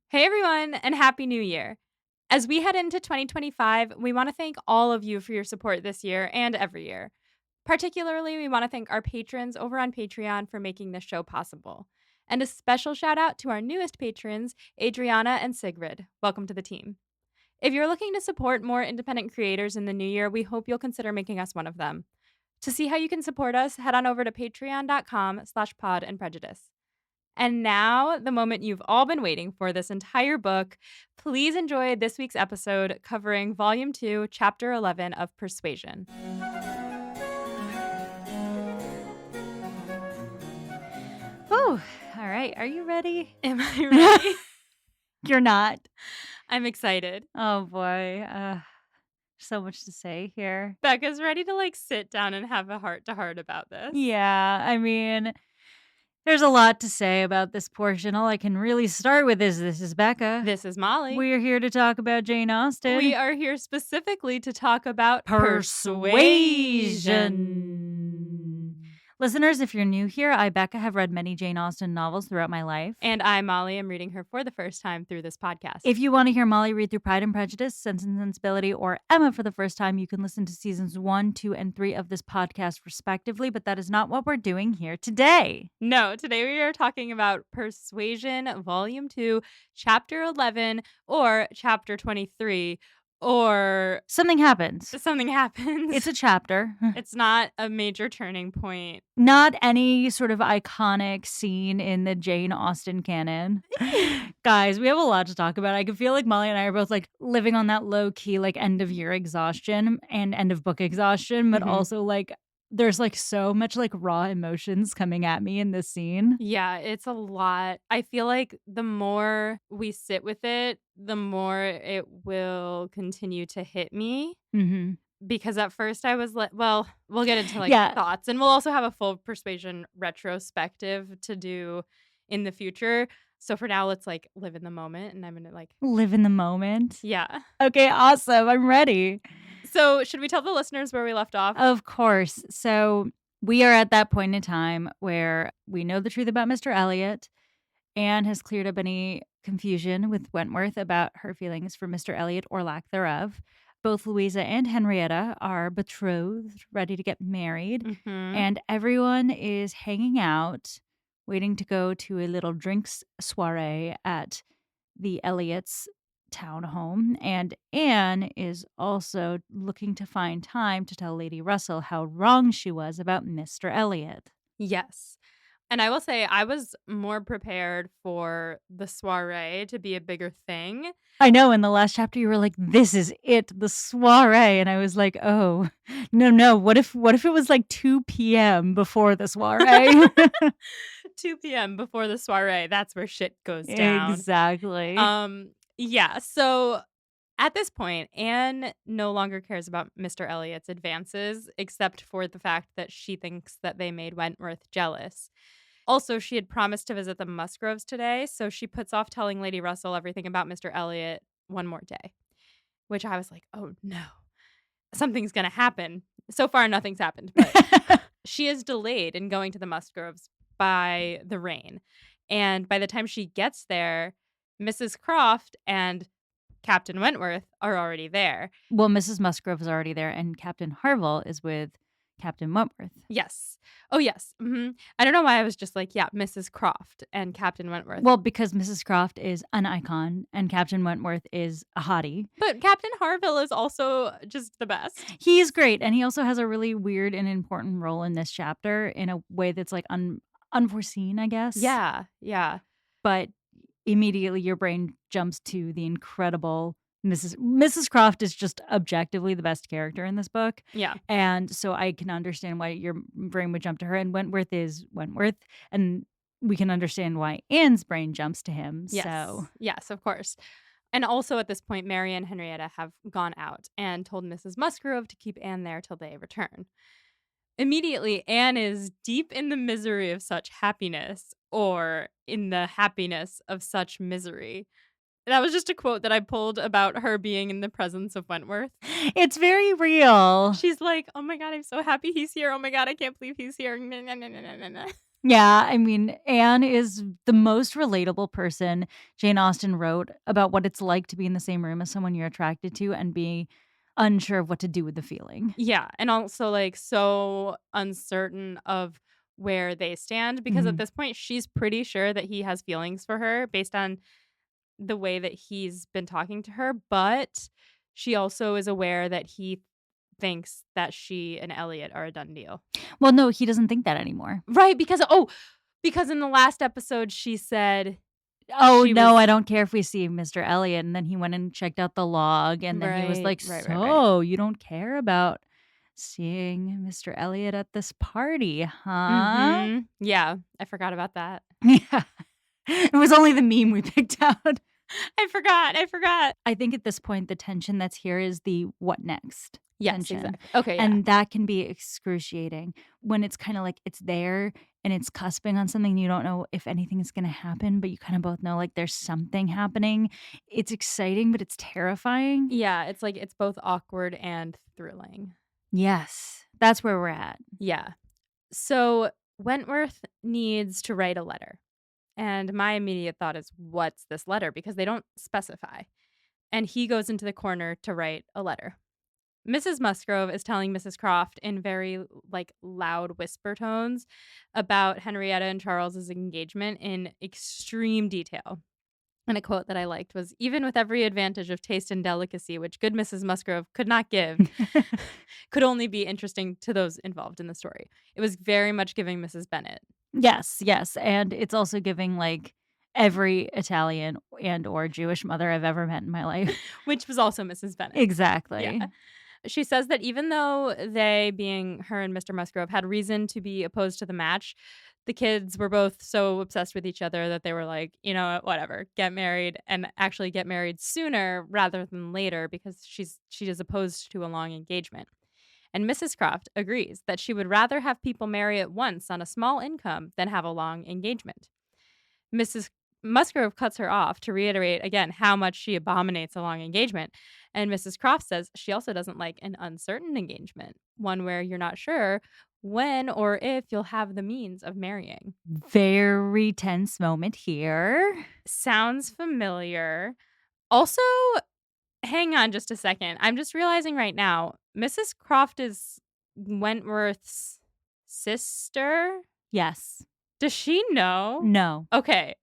Hey everyone, and Happy New Year. As we head into 2025, we want to thank all of you for your support this year and every year. Particularly, we want to thank our patrons over on Patreon for making this show possible. And a special shout out to our newest patrons, Adriana and Sigrid. Welcome to the team. If you're looking to support more independent creators in the new year, we hope you'll consider making us one of them. To see how you can support us, head on over to patreon.com/pod and prejudice. And now, the moment you've all been waiting for this entire book. Please enjoy this week's episode covering Volume 2, Chapter 11 of Persuasion. Oh, all right. Are you ready? Am I ready? You're not. I'm excited. Oh, boy. So much to say here. Becca's ready to sit down and have a heart-to-heart about this. Yeah, I mean, there's a lot to say about this portion. All I can really start with is this is Becca. This is Molly. We're here to talk about Jane Austen. We are here specifically to talk about Persuasion. Listeners, if you're new here, I, Becca, have read many Jane Austen novels throughout my life. And I, Molly, am reading her for the first time through this podcast. If you want to hear Molly read through Pride and Prejudice, Sense and Sensibility, or Emma for the first time, you can listen to seasons 1, 2, and 3 of this podcast respectively, but that is not what we're doing here today. No, today we are talking about Persuasion, Volume 2, Chapter 11, or Chapter 23, or Something happens. something happens. It's a chapter. It's not a major turning point. Not any sort of iconic scene in the Jane Austen canon. Guys, we have a lot to talk about. I can feel like Molly and I are both living on that low key end of year exhaustion and end of book exhaustion, but also there's so much raw emotions coming at me in this scene. Yeah, it's a lot. I feel like the more we sit with it, the more it will continue to hit me. Mm-hmm. Because at first I was like, well, we'll get into thoughts, and we'll also have a full Persuasion retrospective to do in the future. So for now, let's live in the moment, and I'm gonna live in the moment. Yeah. Okay, awesome. I'm ready. So should we tell the listeners where we left off? Of course. So we are at that point in time where we know the truth about Mr. Elliot. Anne has cleared up any confusion with Wentworth about her feelings for Mr. Elliot or lack thereof. Both Louisa and Henrietta are betrothed, ready to get married, and everyone is hanging out, waiting to go to a little drinks soiree at the Elliots' town home. And Anne is also looking to find time to tell Lady Russell how wrong she was about Mr. Elliot. Yes. And I will say I was more prepared for the soiree to be a bigger thing. I know, in the last chapter you were like, this is it, the soiree. And I was like, oh, no. What if it was 2 p.m. before the soiree? 2 p.m. before the soiree. That's where shit goes down. Exactly. Yeah. So at this point, Anne no longer cares about Mr. Elliot's advances, except for the fact that she thinks that they made Wentworth jealous. Also, she had promised to visit the Musgroves today, so she puts off telling Lady Russell everything about Mr. Elliot one more day, which I was like, oh no, something's going to happen. So far, nothing's happened, but she is delayed in going to the Musgroves by the rain. And by the time she gets there, Mrs. Croft and Captain Wentworth are already there. Well, Mrs. Musgrove is already there, and Captain Harville is with Captain Wentworth. Yes. Oh, yes. I don't know why I was just Mrs. Croft and Captain Wentworth. Well, because Mrs. Croft is an icon, and Captain Wentworth is a hottie. But Captain Harville is also just the best. He's great, and he also has a really weird and important role in this chapter in a way that's unforeseen, I guess. Yeah. But immediately your brain jumps to the incredible Mrs. Croft is just objectively the best character in this book. Yeah. And so I can understand why your brain would jump to her, and Wentworth is Wentworth, and we can understand why Anne's brain jumps to him. Yes. So Yes, of course. And also at this point, Mary and Henrietta have gone out and told Mrs. Musgrove to keep Anne there till they return. Immediately, Anne is deep in the misery of such happiness, or in the happiness of such misery. That was just a quote that I pulled about her being in the presence of Wentworth. It's very real. She's like, oh my God, I'm so happy he's here. Oh my God, I can't believe he's here. Yeah, I mean, Anne is the most relatable person Jane Austen wrote about what it's like to be in the same room as someone you're attracted to and be unsure of what to do with the feeling. Yeah, and also, like, so uncertain of where they stand because at Mhm. this point, she's pretty sure that he has feelings for her based on the way that he's been talking to her, but she also is aware that he thinks that she and Elliot are a done deal. Well, no, he doesn't think that anymore. Right, because in the last episode, she said "Oh, she no, was I don't care if we see Mr. Elliot," and then he went and checked out the log, and then he was right, like, right. "So, you don't care about seeing Mr. Elliot at this party, huh?" Mhm. Yeah, I forgot about that. Yeah. It was only the meme we picked out. I forgot. I think at this point, the tension that's here is the what next Yes, tension. exactly. Okay, yeah. And that can be excruciating when it's kind of like it's there and it's cusping on something. You don't know if anything is going to happen, but you kind of both know like there's something happening. It's exciting, but it's terrifying. Yeah, it's like it's both awkward and thrilling. Yes, that's where we're at. Yeah. So, Wentworth needs to write a letter. And my immediate thought is, what's this letter? Because they don't specify. And he goes into the corner to write a letter. Mrs. Musgrove is telling Mrs. Croft in very like loud whisper tones about Henrietta and Charles's engagement in extreme detail. And a quote that I liked was, "Even with every advantage of taste and delicacy, which good Mrs. Musgrove could not give, could only be interesting to those involved in the story." It was very much giving Mrs. Bennet, Yes, yes. And it's also giving like every Italian and or Jewish mother I've ever met in my life. which was also Mrs. Bennet. Yeah. Exactly. She says that even though they, being her and Mr. Musgrove, had reason to be opposed to the match, the kids were both so obsessed with each other that they were like, you know what, whatever, get married and actually get married sooner rather than later because she is opposed to a long engagement. And Mrs. Croft agrees that she would rather have people marry at once on a small income than have a long engagement. Mrs. Musgrove cuts her off to reiterate again how much she abominates a long engagement. And Mrs. Croft says she also doesn't like an uncertain engagement, one where you're not sure when or if you'll have the means of marrying. Very tense moment here. Sounds familiar. Also, hang on just a second. I'm just realizing right now, Mrs. Croft is Wentworth's sister. Yes. Does she know? No. Okay.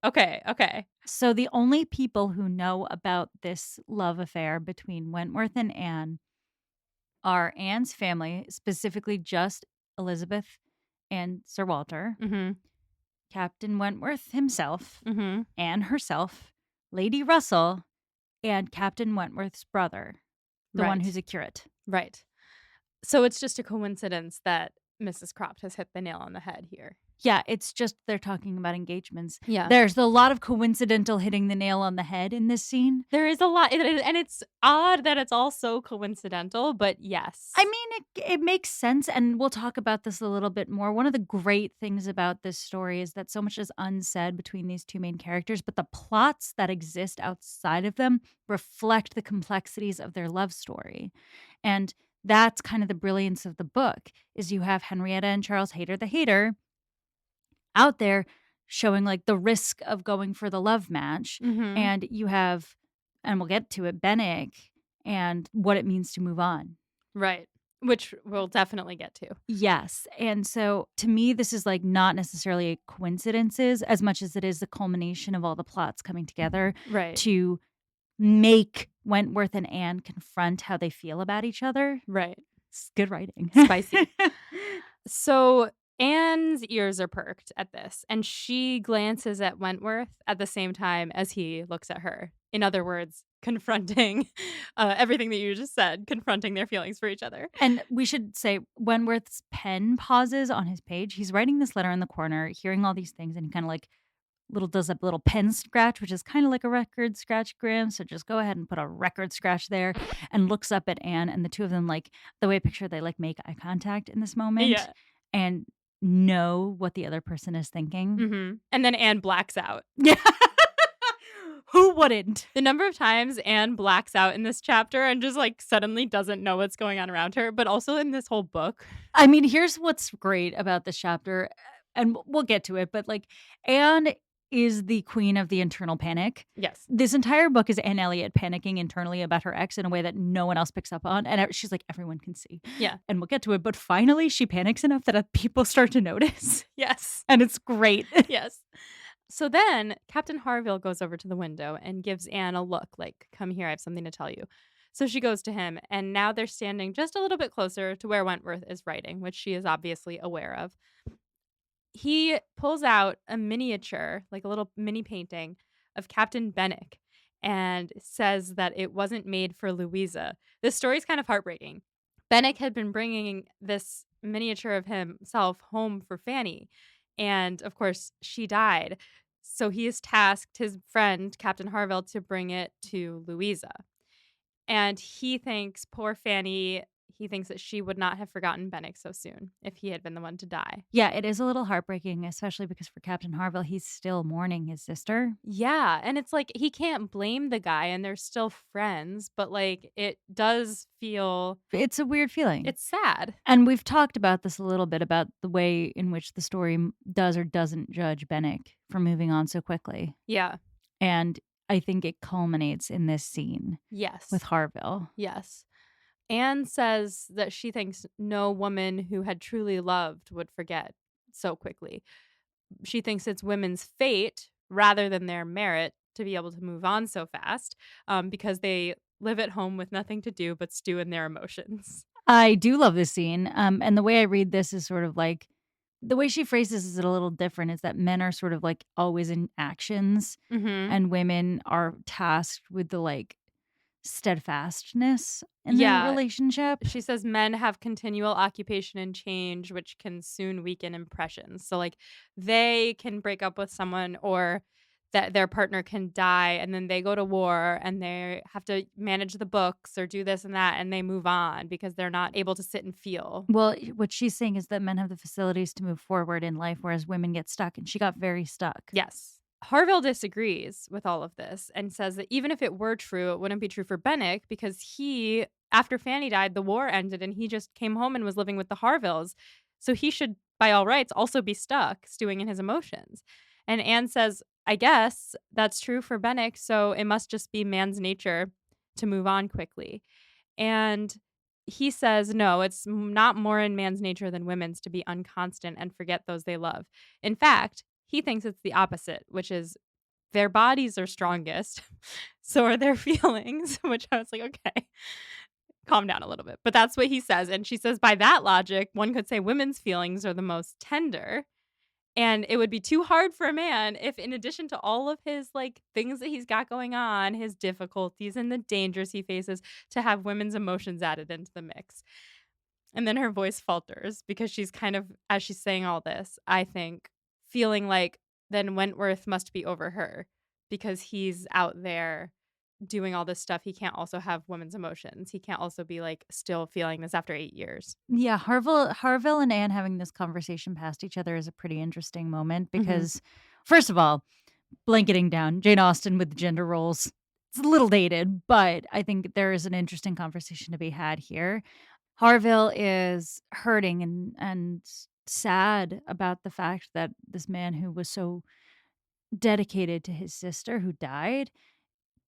So the only people who know about this love affair between Wentworth and Anne are Anne's family, specifically just Elizabeth and Sir Walter, Mhm. Captain Wentworth himself, Mhm. Anne herself, Lady Russell, and Captain Wentworth's brother, the one Right. who's a curate. Right. So it's just a coincidence that Mrs. Croft has hit the nail on the head here. Yeah, it's just they're talking about engagements. Yeah. There's a lot of coincidental hitting the nail on the head in this scene. There is a lot, and it's odd that it's all so coincidental, but yes. I mean, it makes sense, and we'll talk about this a little bit more. One of the great things about this story is that so much is unsaid between these two main characters, but the plots that exist outside of them reflect the complexities of their love story. And that's kind of the brilliance of the book is you have Henrietta and Charles Hayter the Hater out there showing like the risk of going for the love match, Mhm. and you have, and we'll get to it, Bennick and what it means to move on. Right. Which we'll definitely get to. Yes. And so to me, this is like not necessarily coincidences as much as it is the culmination of all the plots coming together Right. to make Wentworth and Anne confront how they feel about each other. Right. It's good writing. Spicy. So Anne's ears are perked at this, and she glances at Wentworth at the same time as he looks at her. In other words, confronting everything that you just said, confronting their feelings for each other. And we should say Wentworth's pen pauses on his page. He's writing this letter in the corner, hearing all these things, and he kind of like does a little pen scratch, which is kind of like a record scratch, Graham. So just go ahead and put a record scratch there, and looks up at Anne, and the two of them, like the way I picture, they like make eye contact in this moment, Yeah. and know what the other person is thinking. Mm-hmm. And then Anne blacks out. Yeah. Who wouldn't? The number of times Anne blacks out in this chapter and just like suddenly doesn't know what's going on around her, but also in this whole book. I mean, here's what's great about this chapter. and we'll get to it, but, like, Anne is the queen of the internal panic. Yes. This entire book is Anne Elliot panicking internally about her ex in a way that no one else picks up on, and she's like, "Everyone can see." Yeah. And we'll get to it, but finally, she panics enough that, people start to notice, Yes. and it's great. Yes. So then Captain Harville goes over to the window and gives Anne a look like, "Come here, I have something to tell you." So she goes to him, and now they're standing just a little bit closer to where Wentworth is writing, which she is obviously aware of. He pulls out a miniature, like a little mini painting of Captain Benwick and says that it wasn't made for Louisa. This story's kind of heartbreaking. Benwick had been bringing this miniature of himself home for Fanny, and of course, she died. So he has tasked his friend, Captain Harville, to bring it to Louisa. And he thinks, poor Fanny, he thinks that she would not have forgotten Benwick so soon if he had been the one to die. Yeah, it is a little heartbreaking, especially because for Captain Harville, he's still mourning his sister. Yeah, and it's like he can't blame the guy and they're still friends, but like it does feel It's a weird feeling. it's sad. And we've talked about this a little bit about the way in which the story does or doesn't judge Benwick for moving on so quickly. Yeah. And I think it culminates in this scene Yes. with Harville. Yes. Anne says that she thinks no woman who had truly loved would forget so quickly. She thinks it's women's fate rather than their merit to be able to move on so fast, because they live at home with nothing to do but stew in their emotions. I do love this scene. And the way I read this is sort of like the way she phrases it a little different is that men are sort of like always in actions Mm-hmm. and women are tasked with the like steadfastness in the Yeah. relationship. She says men have continual occupation and change, which can soon weaken impressions. So, like, they can break up with someone or that their partner can die and then they go to war and they have to manage the books or do this and that and they move on because they're not able to sit and feel. Well, what she's saying is that men have the facilities to move forward in life, whereas women get stuck, and she got very stuck. Yes. Harville disagrees with all of this and says that even if it were true, it wouldn't be true for Benwick because he, after Fanny died, the war ended and he just came home and was living with the Harvilles. So he should, by all rights, also be stuck stewing in his emotions. And Anne says, I guess that's true for Benwick, so it must just be man's nature to move on quickly. And he says, no, it's not more in man's nature than women's to be unconstant and forget those they love. In fact, he thinks it's the opposite, which is their bodies are strongest, so are their feelings, which I was like, okay, calm down a little bit. But that's what he says. And she says, by that logic, one could say women's feelings are the most tender. And it would be too hard for a man if, in addition to all of his like things that he's got going on, his difficulties and the dangers he faces, to have women's emotions added into the mix. And then her voice falters because she's kind of, as she's saying all this, I think, feeling like then Wentworth must be over her because he's out there doing all this stuff. He can't also have women's emotions. He can't also be like still feeling this after 8 years. Yeah, Harville and Anne having this conversation past each other is a pretty interesting moment because, first of all, blanketing down Jane Austen with the gender roles. It's a little dated, but I think there is an interesting conversation to be had here. Harville is hurting and sad about the fact that this man who was so dedicated to his sister who died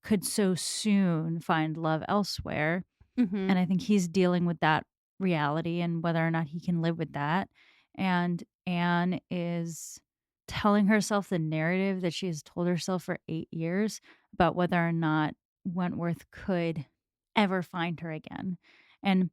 could so soon find love elsewhere. Mm-hmm. And I think he's dealing with that reality and whether or not he can live with that. And Anne is telling herself the narrative that she has told herself for 8 years about whether or not Wentworth could ever find her again. And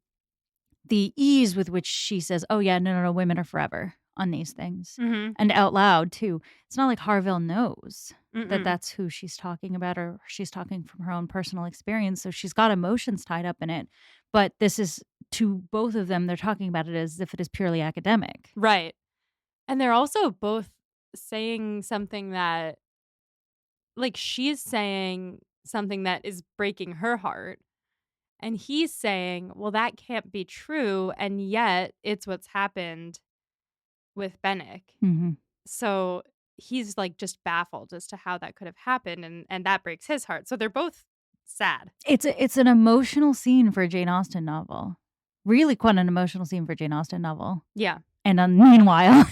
the ease with which she says, oh, yeah, no, women are forever on these things. Mm-hmm. And out loud, too. It's not like Harville knows that Mm-mm. that's who she's talking about or she's talking from her own personal experience. So she's got emotions tied up in it. But this is, to both of them, they're talking about it as if it is purely academic. Right. And they're also both saying something that, like, she's saying something that is breaking her heart. And he's saying, well, that can't be true. And yet it's what's happened with Benwick. Mm-hmm. So he's like just baffled as to how that could have happened. And that breaks his heart. So they're both sad. It's an emotional scene for a Jane Austen novel. Really quite an emotional scene for a Jane Austen novel. Yeah. And meanwhile,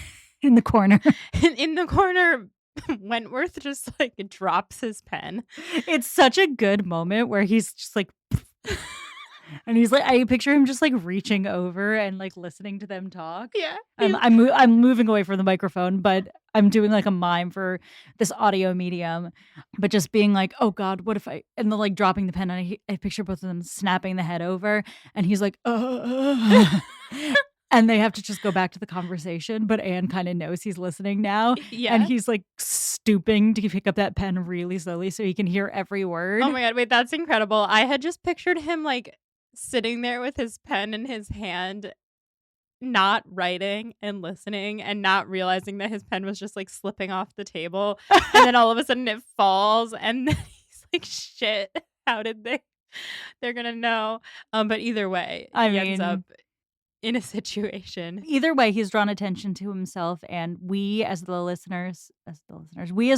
in the corner. In the corner, Wentworth just, like, drops his pen. It's such a good moment where he's just like and he's like I picture him just, like, reaching over and, like, listening to them talk. Yeah. I'm moving away from the microphone, but I'm doing, like, a mime for this audio medium, but just being like, "Oh god, what if I" and then, like, dropping the pen, and I picture both of them snapping the head over, and he's like, and they have to just go back to the conversation, but Anne kinda knows he's listening now, and Yeah. he's, like, stooping to pick up that pen really slowly so he can hear every word. Oh my god, wait, that's incredible. I had just pictured him, like, sitting there with his pen in his hand, not writing and listening and not realizing that his pen was just, like, slipping off the table, and then all of a sudden it falls, and then he's like, "Shit, how did they're gonna know." But either way, I he ends up mean in a situation. either way, he's drawn attention to himself, and we we as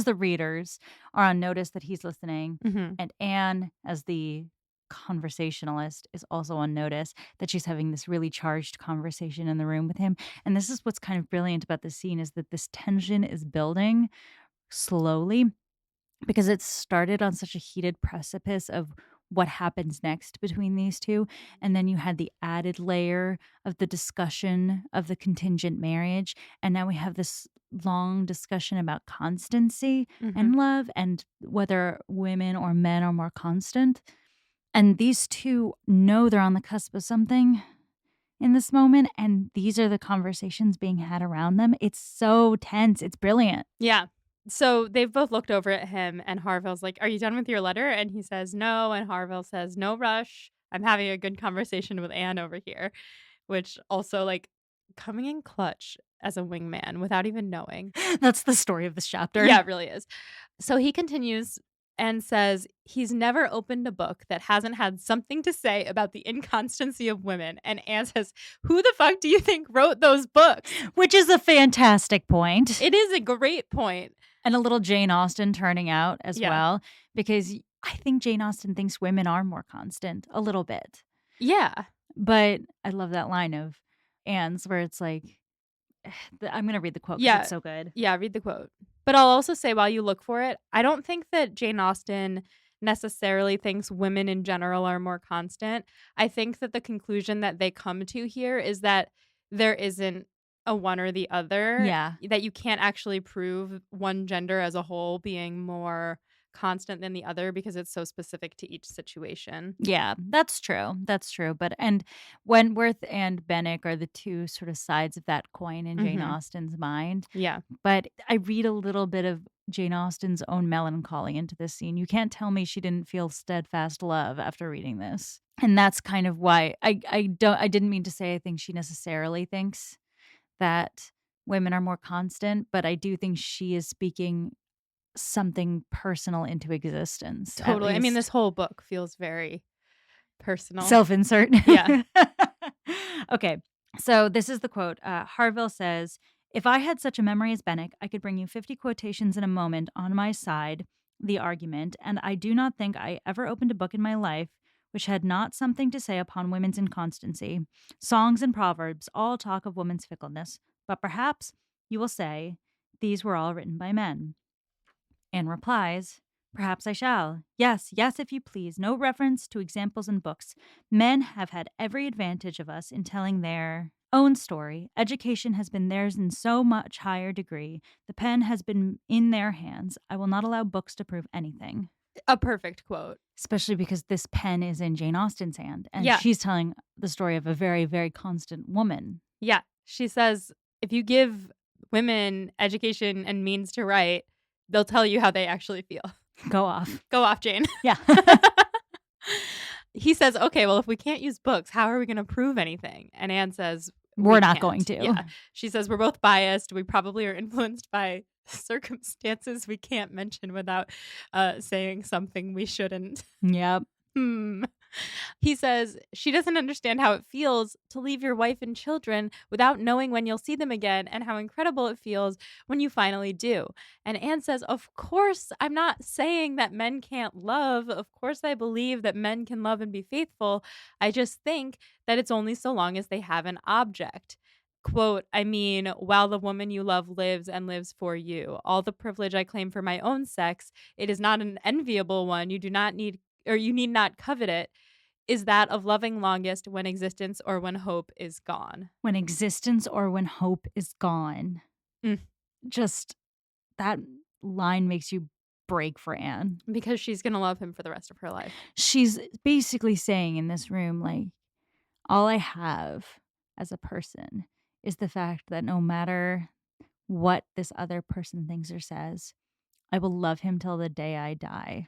the readers are on notice that he's listening, Mhm. and Anne, as the conversationalist, is also on notice that she's having this really charged conversation in the room with him. And this is what's kind of brilliant about this scene is that this tension is building slowly because it started on such a heated precipice of what happens next between these two. And then you had the added layer of the discussion of the contingent marriage. And now we have this long discussion about constancy Mhm. and love and whether women or men are more constant. And these two know they're on the cusp of something in this moment. And these are the conversations being had around them. It's so tense. It's brilliant. Yeah. So they've both looked over at him, and Harville's like, "Are you done with your letter?" And he says, "No." And Harville says, "No rush. I'm having a good conversation with Anne over here," which also, like, coming in clutch as a wingman without even knowing. That's the story of this chapter. Yeah, it really is. So he continues and says he's never opened a book that hasn't had something to say about the inconstancy of women. And Anne says, "Who the fuck do you think wrote those books?" Which is a fantastic point. It is a great point. And a little Jane Austen turning out as Yeah. well, because I think Jane Austen thinks women are more constant a little bit. Yeah. But I love that line of Anne's where it's like, I'm going to read the quote because Yeah. it's so good. Yeah, read the quote. But I'll also say while you look for it, I don't think that Jane Austen necessarily thinks women in general are more constant. I think that the conclusion that they come to here is that there isn't a one or the other, Yeah. that you can't actually prove one gender as a whole being more constant than the other because it's so specific to each situation. Yeah, that's true. That's true. But and Wentworth and Benwick are the two sort of sides of that coin in Jane Mhm. Austen's mind. Yeah. But I read a little bit of Jane Austen's own melancholy into this scene. You can't tell me she didn't feel steadfast love after reading this. And that's kind of why I didn't mean to say I think she necessarily thinks that women are more constant, but I do think she is speaking something personal into existence, at Totally. I mean, this least. whole book feels very personal. Self-insert. Yeah. Okay. So this is the quote. Harville says, "If I had such a memory as Benwick, I could bring you 50 quotations in a moment on my side, the argument, and I do not think I ever opened a book in my life which had not something to say upon women's inconstancy. Songs and proverbs all talk of woman's fickleness, but perhaps you will say these were all written by men." Anne replies, "Perhaps I shall. Yes, yes, if you please. No reference to examples in books. Men have had every advantage of us in telling their own story. Education has been theirs in so much higher degree. The pen has been in their hands. I will not allow books to prove anything." A perfect quote. Especially because this pen is in Jane Austen's hand, and Yeah. she's telling the story of a very, very constant woman. Yeah. She says, if you give women education and means to write, they'll tell you how they actually feel. Go off. Go off, Jane. Yeah. He says, okay, well, if we can't use books, how are we going to prove anything? And Anne says, We're "We not can't." going to. Yeah. She says, we're both biased. We probably are influenced by circumstances we can't mention without saying something we shouldn't. Yep. He says, she doesn't understand how it feels to leave your wife and children without knowing when you'll see them again and how incredible it feels when you finally do. And Anne says, of course, I'm not saying that men can't love. Of course, I believe that men can love and be faithful. I just think that it's only so long as they have an object. Quote, I mean, while the woman you love lives and lives for you, all the privilege I claim for my own sex, it is not an enviable one. You do not need, or you need not covet it, is that of loving longest when existence or when hope is gone. When existence or when hope is gone. Mm. Just that line makes you break for Anne. Because she's going to love him for the rest of her life. She's basically saying in this room, like, all I have as a person is the fact that no matter what this other person thinks or says, I will love him till the day I die.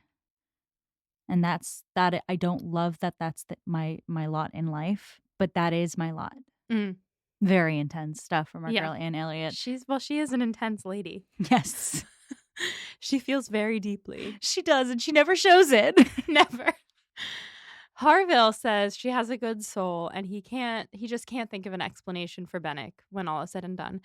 And that's that. I don't love that that's my lot in life, but that is my lot. Mm. Very intense stuff from our Yeah. girl Anne Elliot. She is an intense lady. Yes. She feels very deeply. She does, and she never shows it. Never. Harville says she has a good soul, and he just can't think of an explanation for Bennick when all is said and done.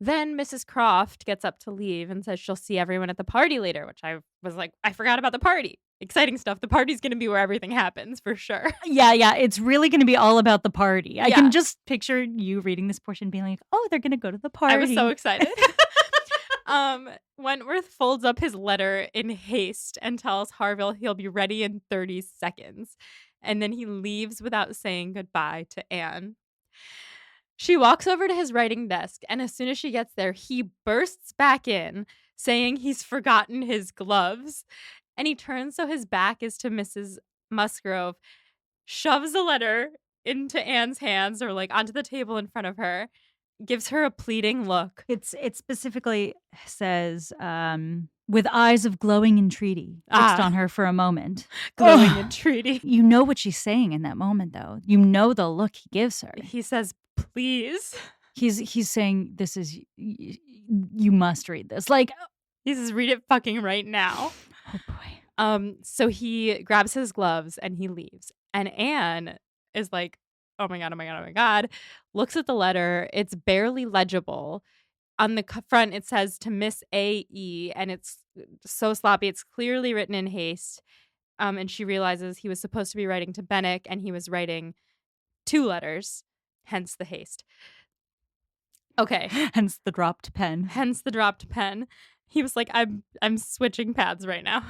Then Mrs. Croft gets up to leave and says she'll see everyone at the party later, which I was like, I forgot about the party. Exciting stuff. The party's going to be where everything happens for sure. Yeah. It's really going to be all about the party. I Yeah. can just picture you reading this portion being like, oh, they're going to go to the party. I was so excited. Wentworth folds up his letter in haste and tells Harville he'll be ready in 30 seconds. And then he leaves without saying goodbye to Anne. She walks over to his writing desk, and as soon as she gets there, he bursts back in, saying he's forgotten his gloves. And he turns so his back is to Mrs. Musgrove, shoves the letter into Anne's hands or like onto the table in front of her, gives her a pleading look. It specifically says, with eyes of glowing entreaty, fixed on her for a moment. Glowing entreaty. You know what she's saying in that moment, though. You know the look he gives her. He says, please. He's saying, this is, you must read this. Like, he says, read it fucking right now. Oh boy. So he grabs his gloves and he leaves. And Anne is like, oh my God, looks at the letter. It's barely legible. On the front, it says to Miss A.E., and it's so sloppy. It's clearly written in haste. And she realizes he was supposed to be writing to Bennick, and he was writing 2 letters, hence the haste. Okay. Hence the dropped pen. He was like, I'm switching paths right now.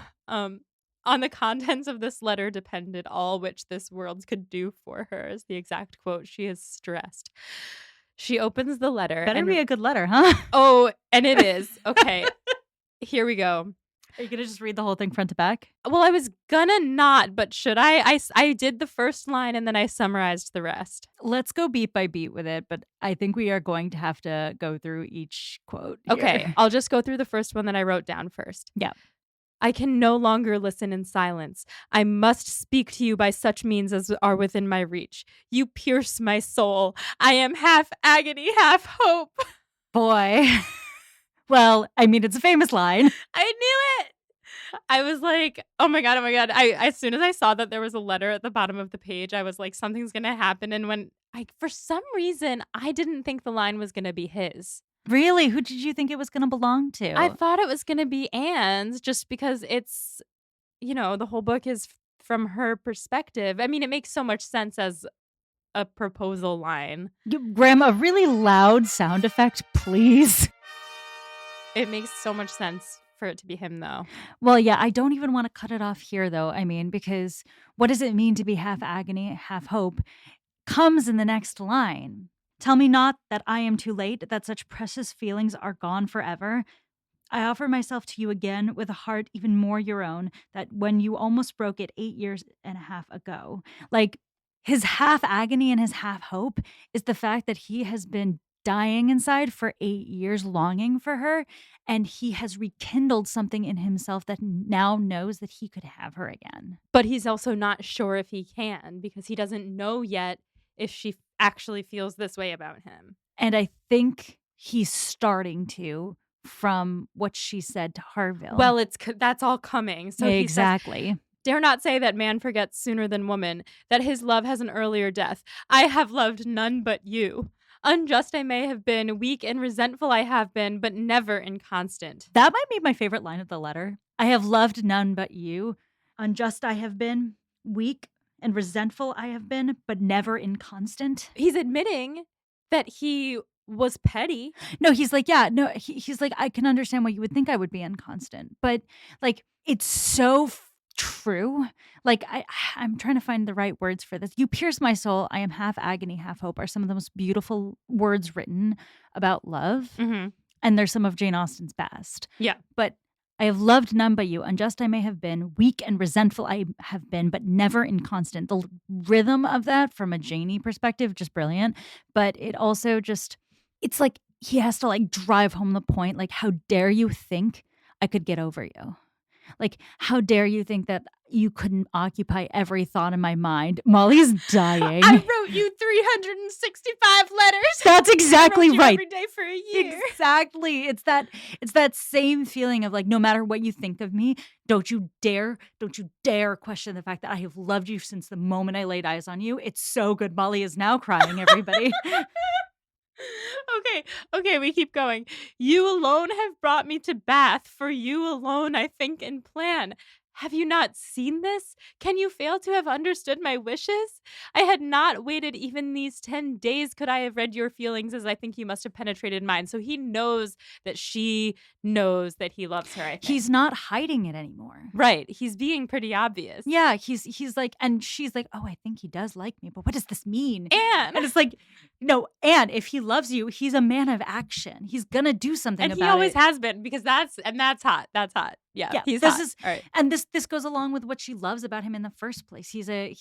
On the contents of this letter depended all which this world could do for her, is the exact quote she has stressed. She opens the letter. Better be a good letter, huh? Oh, and it is. Okay. Here we go. Are you going to just read the whole thing front to back? Well, I was gonna not, but should I? I did the first line and then I summarized the rest. Let's go beat by beat with it, but I think we are going to have to go through each quote here. Okay, I'll just go through the first one that I wrote down first. Yeah. I can no longer listen in silence. I must speak to you by such means as are within my reach. You pierce my soul. I am half agony, half hope. Boy. Well, I mean, it's a famous line. I knew it. I was like, oh my God. As soon as I saw that there was a letter at the bottom of the page, I was like, something's going to happen. And for some reason, I didn't think the line was going to be his. Really? Who did you think it was going to belong to? I thought it was going to be Anne's, just because it's, the whole book is from her perspective. I mean, it makes so much sense as a proposal line. Graham, a really loud sound effect, please. It makes so much sense for it to be him, though. Well, yeah, I don't even want to cut it off here, though. I mean, because what does it mean to be half agony, half hope comes in the next line. Tell me not that I am too late, that such precious feelings are gone forever. I offer myself to you again with a heart even more your own, that when you almost broke it 8 years and a half ago. Like, his half agony and his half hope is the fact that he has been dying inside for 8 years, longing for her, and he has rekindled something in himself that now knows that he could have her again. But he's also not sure if he can, because he doesn't know yet if she actually feels this way about him. And I think he's starting to, from what she said to Harville. Well, that's all coming. So exactly. He says, dare not say that man forgets sooner than woman, that his love has an earlier death. I have loved none but you. Unjust I may have been, weak and resentful I have been, but never inconstant. That might be my favorite line of the letter. I have loved none but you. Unjust I have been, weak and resentful I have been, but never inconstant. He's admitting that he was petty. No, he's like, yeah, no, he's like, I can understand why you would think I would be inconstant, but like, it's so true. Like, I'm trying to find the right words for this. You pierce my soul. I am half agony, half hope are some of the most beautiful words written about love. Mhm. And they're some of Jane Austen's best. Yeah. But I have loved none but you. Unjust I may have been, weak and resentful I have been, but never inconstant. The rhythm of that from a Janey perspective, just brilliant. But it also just, it's like he has to like drive home the point. Like, how dare you think I could get over you? Like, how dare you think that you couldn't occupy every thought in my mind? Molly's dying. I wrote you 365 letters. That's exactly wrote you right. every day for a year. Exactly. It's that same feeling of like, no matter what you think of me, don't you dare question the fact that I have loved you since the moment I laid eyes on you. It's so good. Molly is now crying, everybody. Okay, we keep going. You alone have brought me to Bath. For you alone I think and plan. Have you not seen this? Can you fail to have understood my wishes? I had not waited even these 10 days could I have read your feelings as I think you must have penetrated mine. So he knows that she knows that he loves her, I think. He's not hiding it anymore. Right. He's being pretty obvious. Yeah, he's like, and she's like, oh, I think he does like me, but what does this mean? And it's like, no, and if he loves you, he's a man of action. He's gonna do something and about it. he always has been, because that's hot. That's hot. Yeah, he's this hot. is all right. And this goes along with what she loves about him in the first place. He's a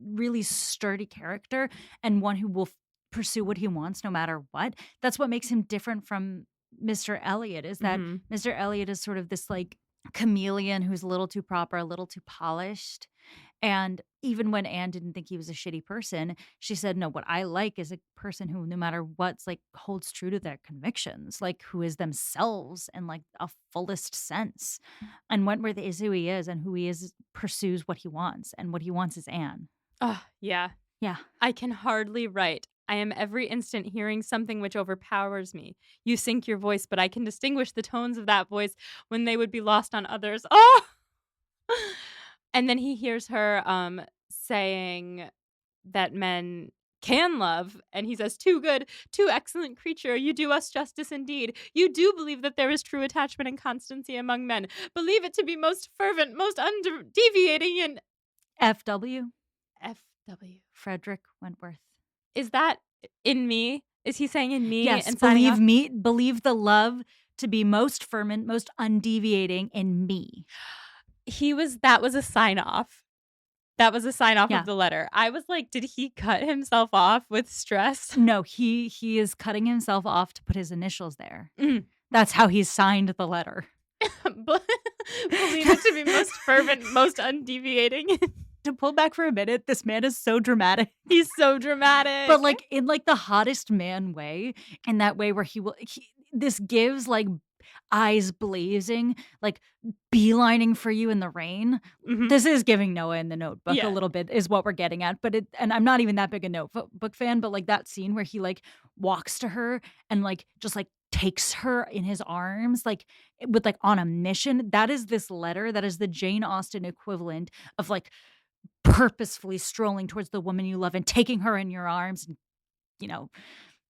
really sturdy character and one who will pursue what he wants no matter what. That's what makes him different from Mr. Elliot, is that Mr. Elliot is sort of this like chameleon who's a little too proper, a little too polished. And even when Anne didn't think he was a shitty person, she said, no, what I like is a person who, no matter what's like, holds true to their convictions, like who is themselves in like a fullest sense. And Wentworth is who he is, and who he is pursues what he wants. And what he wants is Anne. Oh, yeah. Yeah. I can hardly write. I am every instant hearing something which overpowers me. You sink your voice, but I can distinguish the tones of that voice when they would be lost on others. Oh! And then he hears her saying that men can love, and he says, too good, too excellent creature, you do us justice indeed. You do believe that there is true attachment and constancy among men. Believe it to be most fervent, most undeviating, and F.W. Frederick Wentworth. Is that in me? Is he saying in me? Yes, and believe the love to be most fervent, most undeviating in me. That was a sign off. That was a sign off Yeah. of the letter. I was like, did he cut himself off with stress? No, he is cutting himself off to put his initials there. Mm. That's how he signed the letter. Believe it to be most fervent, most undeviating. To pull back for a minute, this man is so dramatic. He's so dramatic. But like in like the hottest man way, in that way where this gives like eyes blazing, like beelining for you in the rain. Mhm. This is giving Noah in the Notebook Yeah. a little bit, is what we're getting at. But and I'm not even that big a Notebook fan, but like that scene where he like walks to her and like just like takes her in his arms, like with like on a mission. That is this letter. That is the Jane Austen equivalent of like purposefully strolling towards the woman you love and taking her in your arms and, you know,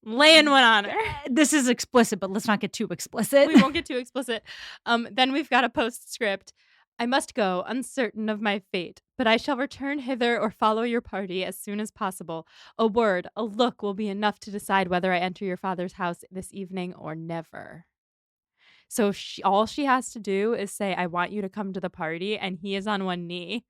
laying one on her. This is explicit, but let's not get too explicit. We won't get too explicit. Then we've got a postscript. I must go, uncertain of my fate, but I shall return hither or follow your party as soon as possible. A word, a look will be enough to decide whether I enter your father's house this evening or never. So all she has to do is say, I want you to come to the party, and he is on one knee.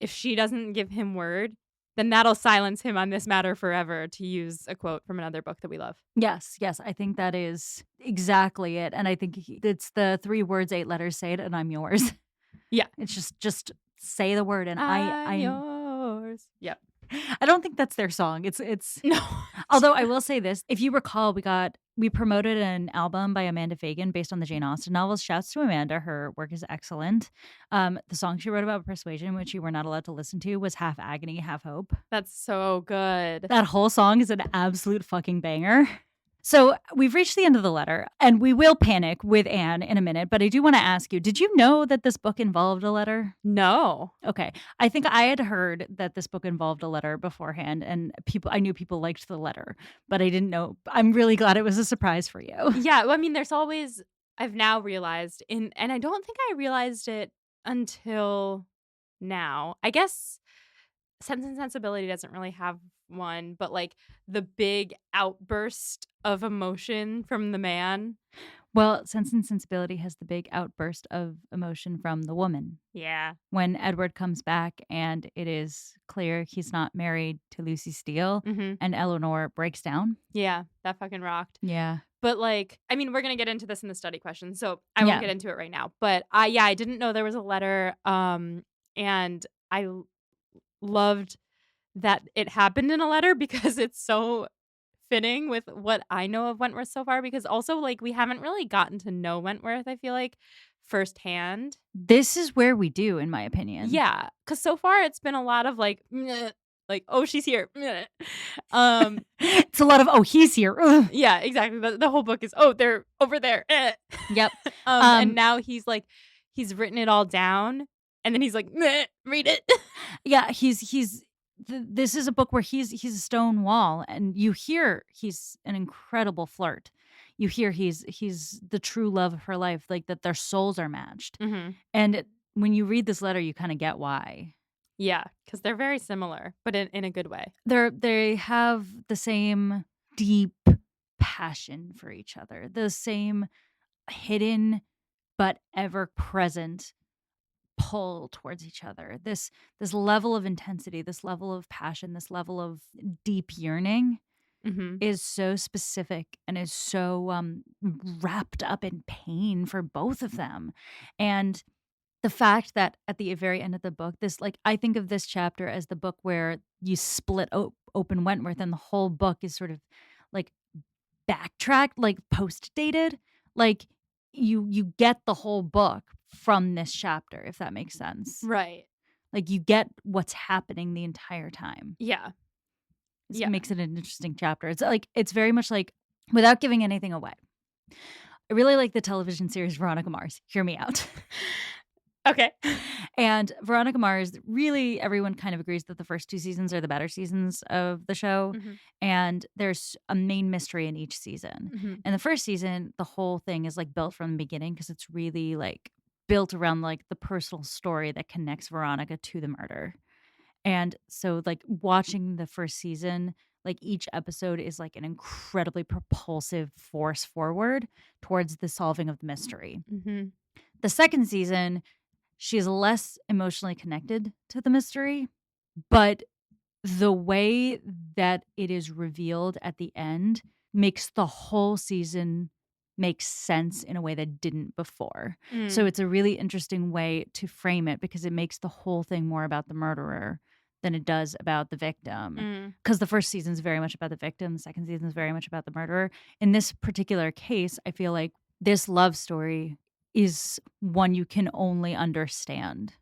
If she doesn't give him word, then that'll silence him on this matter forever, to use a quote from another book that we love. Yes, I think that is exactly it. And I think it's the 3 words, 8 letters, say it, and I'm yours. Yeah. It's just say the word, and I'm yours. Yep. I don't think that's their song. It's No. Although I will say this, if you recall, we promoted an album by Amanda Fagan based on the Jane Austen novels. Shouts to Amanda. Her work is excellent. The song she wrote about Persuasion, which you were not allowed to listen to, was Half Agony, Half Hope. That's so good. That whole song is an absolute fucking banger. So we've reached the end of the letter, and we will panic with Anne in a minute, but I do want to ask you, did you know that this book involved a letter? No. Okay. I think I had heard that this book involved a letter beforehand, and I knew people liked the letter, but I didn't know. I'm really glad it was a surprise for you. Yeah, well, I mean, there's always I've now realized and I don't think I realized it until now. I guess Sense and Sensibility doesn't really have one, but, like, the big outburst of emotion from the man. Well, Sense and Sensibility has the big outburst of emotion from the woman Yeah. when Edward comes back and it is clear he's not married to Lucy Steele Mhm. and Eleanor breaks down. Yeah, that fucking rocked. Yeah. But, like, I mean, we're gonna get into this in the study question, so I won't Yeah. get into it right now, but I didn't know there was a letter, and I loved that it happened in a letter because it's so fitting with what I know of Wentworth so far because also, like, we haven't really gotten to know Wentworth, I feel like, firsthand. This is where we do, in my opinion. Yeah, because so far it's been a lot of, like, "Meh," like, "Oh, she's here." Meh. Um, It's a lot of, "Oh, he's here." Ugh. yeah, exactly. The whole book is, "Oh, they're over there." Eh. Yep. And now he's, like he's written it all down, and then he's like, "Meh, read it." Yeah, this is a book where he's a stone wall, and you hear he's an incredible flirt. You hear he's the true love of her life, like, that their souls are matched. Mhm. When you read this letter, you kinda get why. Yeah, because 'cause they're very similar, but in a good way. They have the same deep passion for each other, the same hidden but ever present pull towards each other. This level of intensity, this level of passion, this level of deep yearning Mhm. is so specific and is so wrapped up in pain for both of them. And the fact that at the very end of the book, I think of this chapter as the book where you split open Wentworth, and the whole book is sort of like backtracked, like post dated. Like you get the whole book from this chapter, if that makes sense. Right. Like you get what's happening the entire time. Yeah. This Yeah. makes it an interesting chapter. It's very much like, without giving anything away, I really like the television series Veronica Mars. Hear me out. Okay. And Veronica Mars, really, everyone kind of agrees that the first 2 seasons are the better seasons of the show, Mhm. and there's a main mystery in each season. Mhm. And the first season, the whole thing is, like, built from the beginning because it's really, like, built around, like, the personal story that connects Veronica to the murder. And so, like, watching the first season, like, each episode is, like, an incredibly propulsive force forward towards the solving of the mystery. Mhm. The second season, she's less emotionally connected to the mystery, but the way that it is revealed at the end makes the whole season make sense in a way that didn't before. So Mm. it's a really interesting way to frame it because it makes the whole thing more about the murderer than it does about the victim. Mm. Because the first season is very much about the victim, the second season is very much about the murderer. In this particular case, I feel like this love story is one you can only understand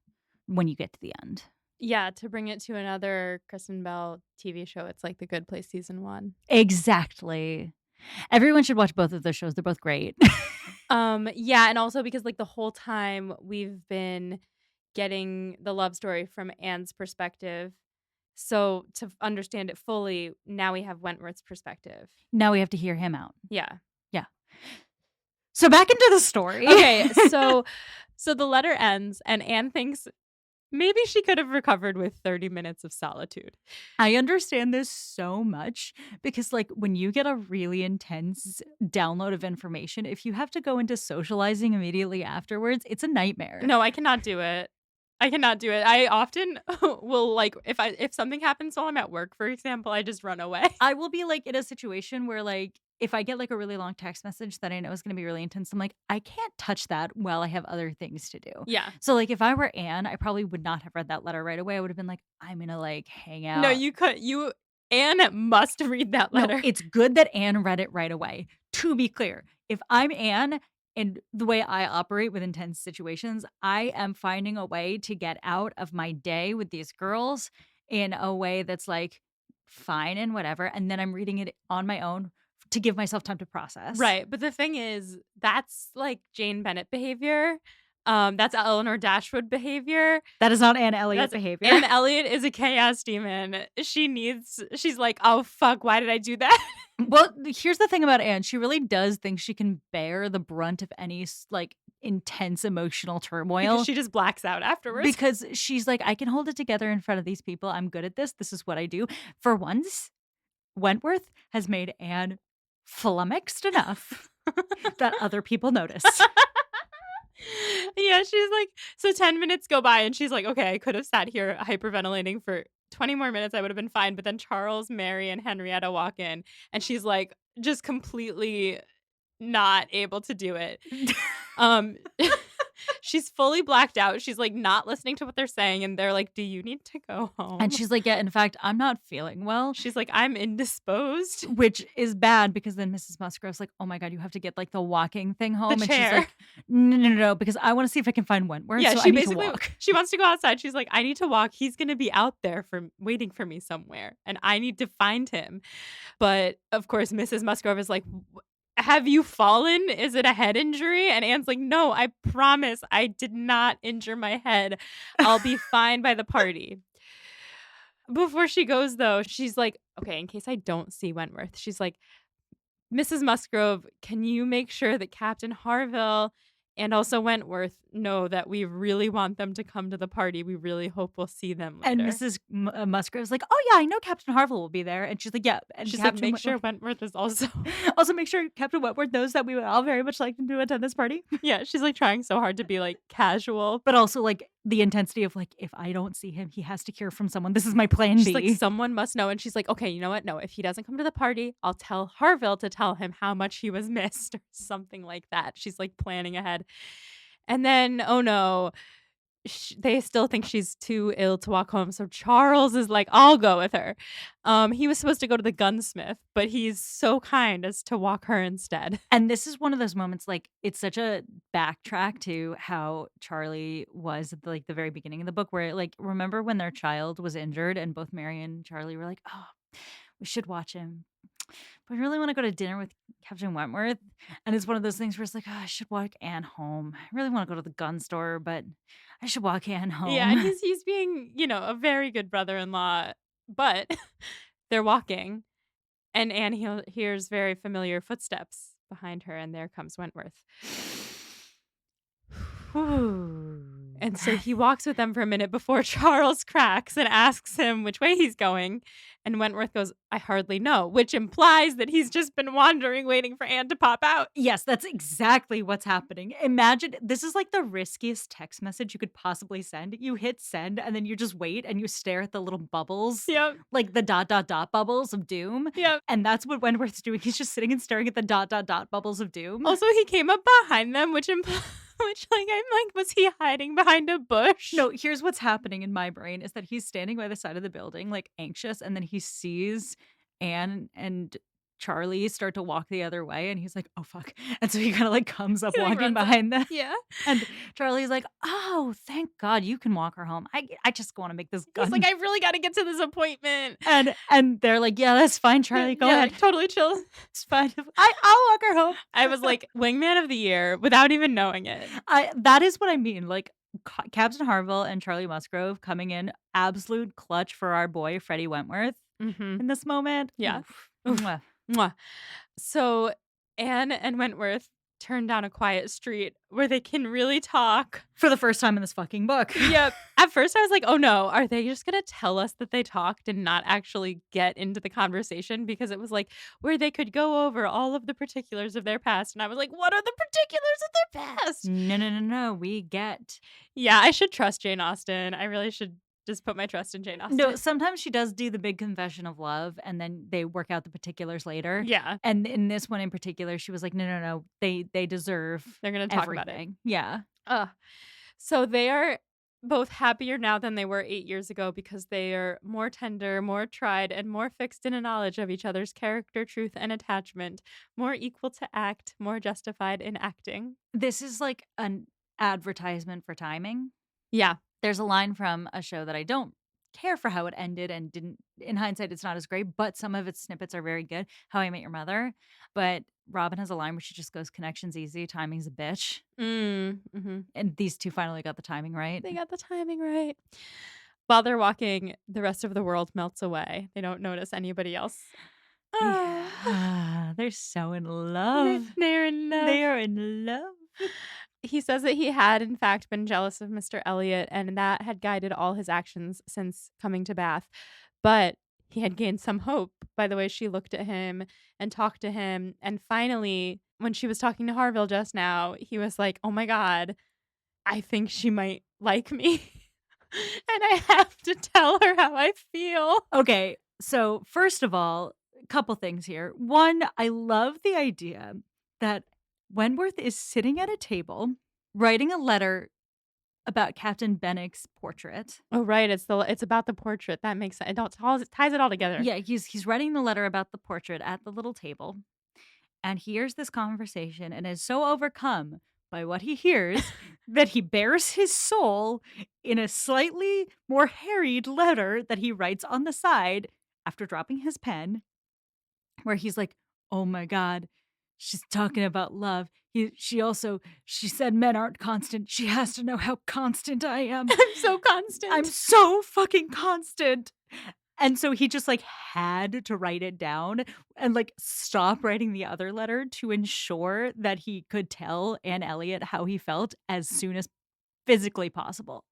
when you get to the end. Yeah, to bring it to another Kristen Bell TV show, it's like The Good Place season 1. Exactly. Everyone should watch both of those shows, they're both great. Yeah, and also because, like, the whole time we've been getting the love story from Anne's perspective. So to understand it fully, now we have Wentworth's perspective. Now we have to hear him out. Yeah. Yeah. So back into the story. Okay, so the letter ends and Anne thinks maybe she could have recovered with 30 minutes of solitude. I understand this so much because, like, when you get a really intense download of information, if you have to go into socializing immediately afterwards, it's a nightmare. No, I cannot do it. I cannot do it. I often will, like, if something happens while I'm at work, for example, I just run away. I will be, like, in a situation where, like, if I get, like, a really long text message that I know is gonna be really intense, I'm like, "I can't touch that while I have other things to do." Yeah. So, like, if I were Anne, I probably would not have read that letter right away. I would have been like, "I'm gonna, like, hang No, out." Anne must read that No, letter. it's good that Anne read it right away. To be clear, if I'm Anne and the way I operate with intense situations, I am finding a way to get out of my day with these girls in a way that's, like, fine and whatever, and then I'm reading it on my own to give myself time to process. Right, but the thing is, that's, like, Jane Bennett behavior, that's Eleanor Dashwood behavior. That is not Anne Elliot That's behavior. Anne Elliot is a chaos demon. She's like, "Oh, fuck, why did I do that?" Well, here's the thing about Anne, she really does think she can bear the brunt of any like, intense emotional Because turmoil she just blacks out afterwards. because she's like, "I can hold it together in front of these people, I'm good at this, this is what I do." For once, Wentworth has made Anne flummoxed enough that other people notice. Yeah, she's like so 10 minutes go by and she's like, "Okay, I could have sat here hyperventilating for 20 more minutes, I would have been fine." But then Charles, Mary, and Henrietta walk in and she's like just completely not able to do it. Um she's fully blacked out. She's like not listening to what they're saying and they're like, "Do you need to go And home?" she's like, "Yeah, in fact, I'm not feeling well." She's like, "I'm indisposed." Which is bad because then Mrs. Musgrove's like, "Oh my god, you have to get, like, the walking thing The home," and she's chair. like, "No, no, no, no, because I wanna see if I can find Wentworth, Yeah, so she I need to basically walk." she wants to go outside. She's like, "I need to walk. He's gonna be out there for waiting for me somewhere, and I need to find him." But of course, Mrs. Musgrove is like, "Have you fallen? Is it a head injury?" And Anne's like, "No, I promise I did not injure my head. I'll be fine by the party." Before she goes though, she's like, "Okay, in case I don't see Wentworth," she's like, "Mrs. Musgrove, can you make sure that Captain Harville and also Wentworth know that we really want them to come to the party? We really hope we'll see them And later." Mrs. Musgrove's like, "Oh, yeah, I know Captain Harville will be there," and she's like, "Yeah, and She's like, Captain "Make sure Wentworth Wentworth is also." also make sure Captain Wentworth knows that we would all very much like him to attend this party." Yeah, she's, like, trying so hard to be, like, casual. But also, like, the intensity of, like, if I don't see him, he has to hear from someone. This is my plan She's like, B. "Someone must know," and she's like, "Okay, you know what? No, if he doesn't come to the party, I'll tell Harville to tell him how much he was missed," or something like that. She's, like, planning ahead. And then, oh no, they still think she's too ill to walk home, so Charles is like, "I'll go with her." He was supposed to go to the gunsmith, but he's so kind as to walk her instead. And this is one of those moments, like, it's such a backtrack to how Charlie was at, like, the very beginning of the book where, like, remember when their child was injured and both Mary and Charlie were like, "Oh, we should watch him. But I really wanna go to dinner with Captain Wentworth." And it's one of those things where it's like, "Oh, I should walk Anne home. I really wanna go to the gun store, but I should walk Anne Yeah, and home." he's being, a very good brother-in-law, but they're walking, and Anne hears very familiar footsteps behind her, and there comes Wentworth. Whew. And so he walks with them for a minute before Charles cracks and asks him which way he's going. And Wentworth goes, "I hardly know," which implies that he's just been wandering, waiting for Anne to pop out. Yes, that's exactly what's happening. Imagine this is like the riskiest text message you could possibly send. You hit send and then you just wait and you stare at the little bubbles, Yep. like the dot dot dot bubbles of doom. Yep. And that's what Wentworth's doing. He's just sitting and staring at the dot dot dot bubbles of doom. Also, he came up behind them, which implies, which, like, I'm like, was he hiding behind a bush? No, here's what's happening in my brain is that he's standing by the side of the building, like anxious, and then he sees Anne and Charlie start to walk the other way, and he's like, "Oh fuck!" And so he kind of like comes up He, like, walking runs up. behind them, Yeah. and Charlie's like, "Oh, thank God you can walk her home. I just want to make this He's gun." like, "I really got to get to this appointment." And they're like, "Yeah, that's fine, Charlie. Go Yeah, ahead, like, totally chill. it's fine. I'll walk her home." I was like, wingman of the year without even knowing it. That is what I mean. Like Captain Harville and Charlie Musgrove coming in absolute clutch for our boy Freddie Wentworth Mhm. in this moment. Yeah. Oof. Oof. Mwah. Mwah. So Anne and Wentworth turn down a quiet street where they can really talk. For the first time in this fucking book. Yep. At first I was like, "Oh no, are they just going to tell us that they talked and not actually get into the conversation?" Because it was like where they could go over all of the particulars of their past. And I was like, "What are the particulars of their past?" No, no, no, no. We get. Yeah, I should trust Jane Austen. I really should just put my trust in Jane Austen. No, sometimes she does do the big confession of love and then they work out the particulars later. Yeah. And in this one in particular, she was like, "No, no, no. They deserve They're going to talk about it. everything." Yeah. Ugh. So they are both happier now than they were 8 years ago because they are more tender, more tried, and more fixed in a knowledge of each other's character, truth, and attachment, more equal to act, more justified in acting. This is like an advertisement for timing. Yeah. There's a line from a show that I don't care for how it ended and didn't in hindsight, it's not as great, but some of its snippets are very good. How I Met Your Mother. But Robin has a line where she just goes, "Connection's easy, timing's a bitch." Mhm. And these 2 finally got the timing right. They got the timing right. While they're walking, the rest of the world melts away. They don't notice anybody else. Oh, Yeah, they're so in love. they're in They love. are in love. He says that he had, in fact, been jealous of Mr. Elliot, and that had guided all his actions since coming to Bath. But he had gained some hope by the way she looked at him and talked to him. And finally, when she was talking to Harville just now, he was like, "Oh my God, I think she might like me." And I have to tell her how I feel. Okay, so first of all, a couple things here. One, I love the idea that Wentworth is sitting at a table writing a letter about Captain Benwick's portrait. Oh, right, it's about the portrait. That makes sense. It all ties it all together. Yeah, he's writing the letter about the portrait at the little table, and he hears this conversation and is so overcome by what he hears that he bears his soul in a slightly more harried letter that he writes on the side after dropping his pen, where he's like, "Oh my god, she's talking about love. She said men aren't constant. She has to know how constant I am. I'm so I'm constant. so fucking constant." And so he just, like, had to write it down and, like, stop writing the other letter to ensure that he could tell Anne Elliot how he felt as soon as physically possible.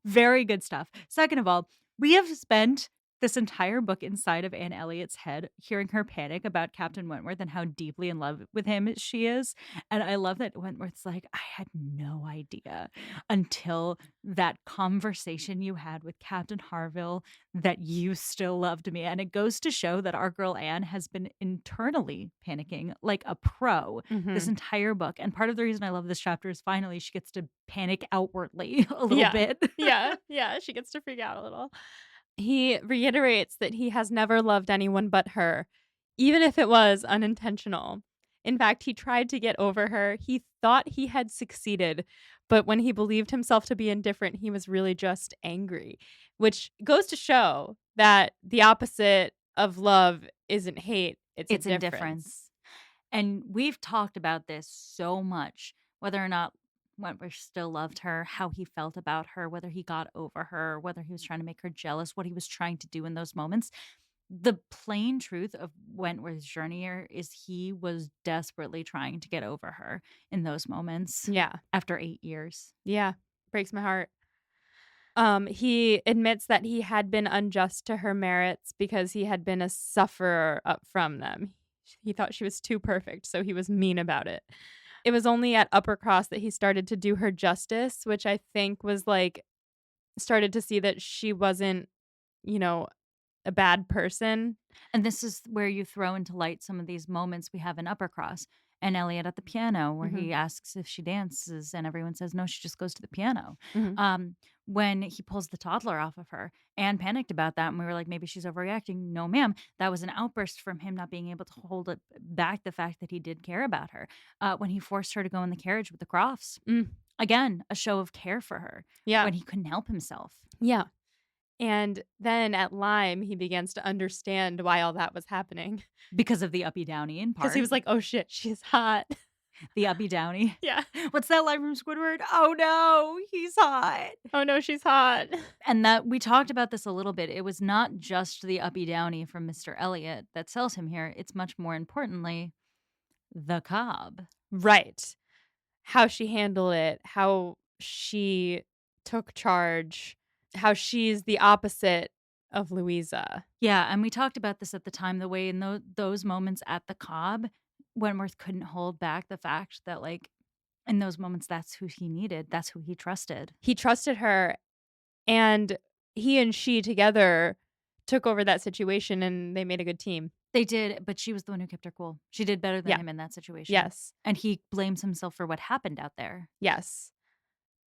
Very good stuff. Second of all, we have spent this entire book inside of Anne Elliot's head, hearing her panic about Captain Wentworth and how deeply in love with him she is. And I love that Wentworth's like, "I had no idea until that conversation you had with Captain Harville that you still loved me." And it goes to show that our girl Anne has been internally panicking like a pro this Mhm. entire book. And part of the reason I love this chapter is finally she gets to panic outwardly a little Yeah. bit. Yeah, she gets to freak out a little. He reiterates that he has never loved anyone but her, even if it was unintentional. In fact, he tried to get over her. He thought he had succeeded, but when he believed himself to be indifferent, he was really just angry, which goes to show that the opposite of love isn't hate, it's It's indifference. indifference. And we've talked about this so much, whether or not Wentworth still loved her, how he felt about her, whether he got over her, whether he was trying to make her jealous, what he was trying to do in those moments. The plain truth of Wentworth's journey here is he was desperately trying to get over her in those moments Yeah. after 8 years. Yeah. Breaks my heart. He admits that he had been unjust to her merits because he had been a sufferer up from them. He thought she was too perfect, so he was mean about it. It was only at Uppercross that he started to do her justice, which I think was like started to see that she wasn't, you know, a bad person. And this is where you throw into light some of these moments we have in Uppercross. And Elliot at the piano, where Mhm. he asks if she dances, and everyone says, no, she just goes to the piano. Mhm. When he pulls the toddler off of her, Anne panicked about that. And we were like, maybe she's overreacting. No, ma'am. That was an outburst from him not being able to hold it back the fact that he did care about her. When he forced her to go in the carriage with the Crofts, Mm. again, a show of care for her Yeah. when he couldn't help himself. Yeah. And then at Lyme, he begins to understand why all that was happening Because of the uppy downy in because part. he was like, "Oh shit, she's hot." The uppy downy. Yeah. What's that line from Squidward? Oh no, he's hot. "Oh no, she's hot." And that we talked about this a little bit. It was not just the uppy downy from Mr. Elliot that sells him here. It's much more importantly the cob. Right. How she handled it, how she took charge, how she's the opposite of Louisa. Yeah, and we talked about this at the time. The way in those moments at the cob, Wentworth couldn't hold back the fact that, like, in those moments, that's who he needed. That's who he trusted. He trusted her, and he and she together took over that situation, and they made a good team. They did, but she was the one who kept her cool. She did better than Yeah. him in that situation. Yes. And he blames himself for what happened out there. Yes.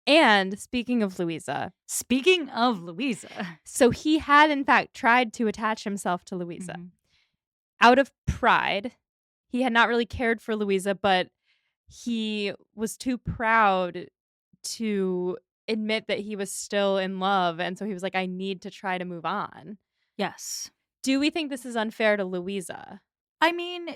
And speaking of Louisa, Speaking of Louisa. so he had in fact tried to attach himself to Louisa. Mhm. Out of pride, he had not really cared for Louisa, but he was too proud to admit that he was still in love, and so he was like, "I need to try to move on." Yes. Do we think this is unfair to Louisa? I mean,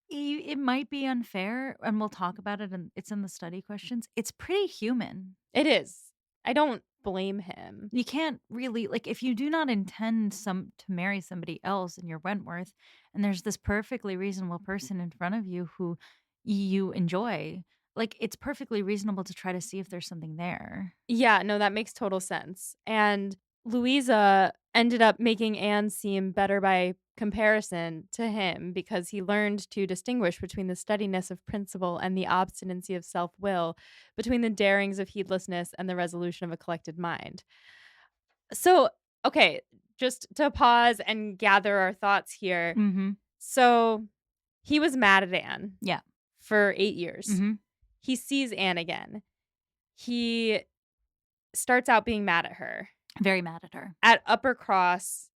it might be unfair, and we'll talk about it, and it's in the study questions. It's pretty human. It is. I don't blame him. You can't really like, if you do not intend to marry somebody else and you're Wentworth, and there's this perfectly reasonable person in front of you who you enjoy, like, it's perfectly reasonable to try to see if there's something there. Yeah, no, that makes total sense. And Louisa ended up making Anne seem better by comparison to him because he learned to distinguish between the steadiness of principle and the obstinacy of self will, between the darings of heedlessness and the resolution of a collected mind. So, okay, just to pause and gather our thoughts here. Mhm. So, he was mad at Anne Yeah. for 8 years. Mhm. He sees Anne again. He starts out being mad at her. Very mad at her. At Upper Cross,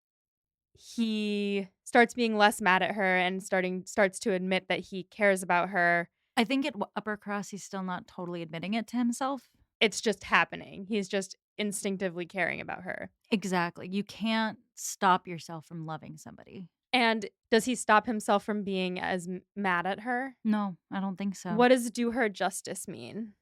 he starts being less mad at her and starts to admit that he cares about her. I think at Upper Cross, he's still not totally admitting it to himself. It's just happening. He's just instinctively caring about her. Exactly. You can't stop yourself from loving somebody. And does he stop himself from being as mad at her? No, I don't think so. What does do her justice mean?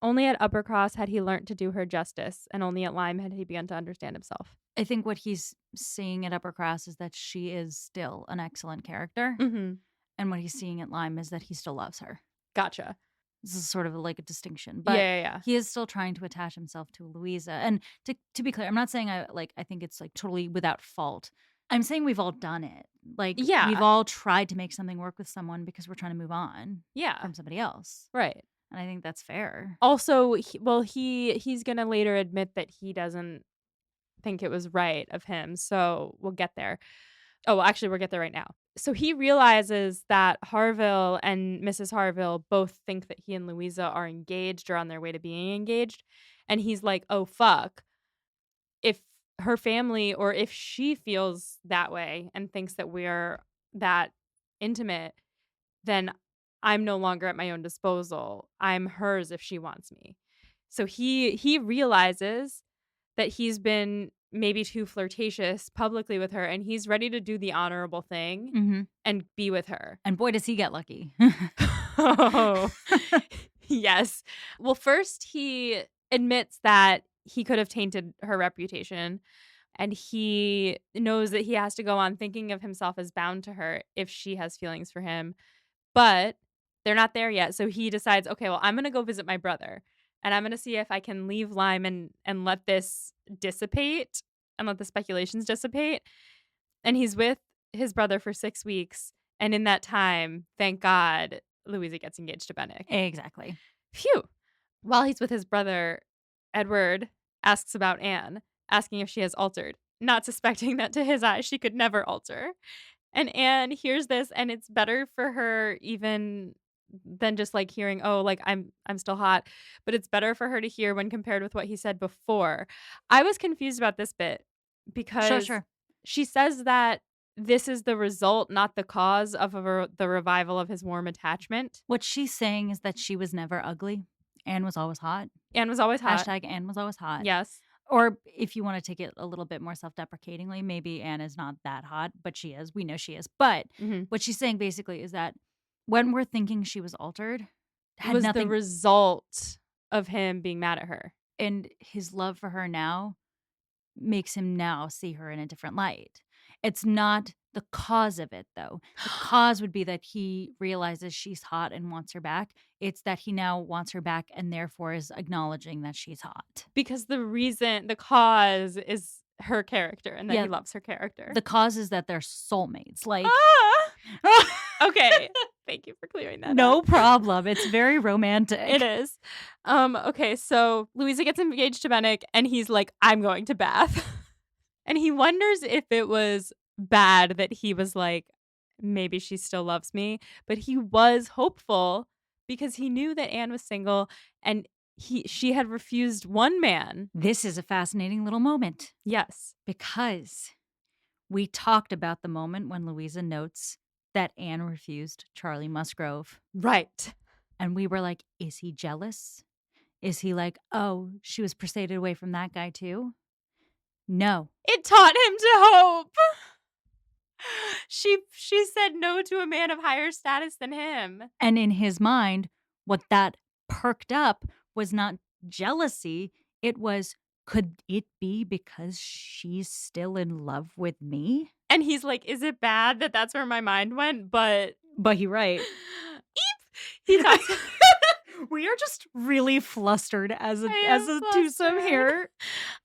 Only at Upper Cross had he learnt to do her justice, and only at Lyme had he begun to understand himself. I think what he's seeing at Upper Cross is that she is still an excellent character. Mhm. And what he's seeing at Lyme is that he still loves her. Gotcha. This is sort of like a distinction, Yeah, but yeah, yeah. he is still trying to attach himself to Louisa. And to be clear, I'm not saying I think it's like totally without fault. I'm saying we've all done it. Like, Yeah. we've all tried to make something work with someone because we're trying to move on Yeah. from somebody else. Right. And I think that's fair. Also, he's gonna later admit that he doesn't think it was right of him, so we'll get there. Oh, well, actually, we'll get there right now. So he realizes that Harville and Mrs. Harville both think that he and Louisa are engaged or on their way to being engaged, and he's like, "Oh, fuck. If her family or if she feels that way and thinks that we're that intimate, then I'm no longer at my own disposal. I'm hers if she wants me." So he realizes that he's been maybe too flirtatious publicly with her, and he's ready to do the honorable thing Mhm. and be with her. And boy, does he get lucky. Oh, yes. Well, first he admits that he could have tainted her reputation, and he knows that he has to go on thinking of himself as bound to her if she has feelings for him. But they're not there yet, so he decides, "Okay, well, I'm gonna go visit my brother, and I'm gonna see if I can leave Lyme and let this dissipate and let the speculations dissipate." And he's with his brother for 6 weeks, and in that time, thank God, Louisa gets engaged to Bennick. Exactly. Phew. While he's with his brother, Edward asks about Anne, asking if she has altered, not suspecting that to his eyes she could never alter. And Anne hears this, and it's better for her even than just, like, hearing, "Oh, like, I'm still hot," but it's better for her to hear when compared with what he said before. I was confused about this bit because Sure. she says that this is the result, not the cause of the revival of his warm attachment. What she's saying is that she was never ugly. Anne was always hot. Anne was always hot. Hashtag Anne was always hot. Yes. Or if you want to take it a little bit more self-deprecatingly, maybe Anne is not that hot, but she is. We know she is. But Mhm. what she's saying basically is that when we're thinking she was altered, had Was the nothing, result of him being mad at her. and his love for her now makes him now see her in a different light. It's not the cause of it, though. The cause would be that he realizes she's hot and wants her back. It's that he now wants her back and therefore is acknowledging that she's hot. Because the cause is her character and that Yeah. he loves her character. The cause is that they're soulmates. Like, Ah! Okay. Thank you for clearing that up. no problem. It's very romantic. It is. Okay, so Louisa gets engaged to Bennick and he's like, "I'm going to Bath." And he wonders if it was bad that he was like, "Maybe she still loves me." But he was hopeful because he knew that Anne was single and she had refused one man. This is a fascinating little moment Yes. because we talked about the moment when Louisa notes that Anne refused Charlie Musgrove. Right. And we were like, is he jealous? Is he like, oh, she was persuaded away from that guy too? No. It taught him to hope. She said no to a man of higher status than him. And in his mind, what that perked up was not jealousy. It was, could it be because she's still in love with me? And he's like, is it bad that that's where my mind went? But you're right. Eep! He talks. We are just really flustered as a flustered. twosome here.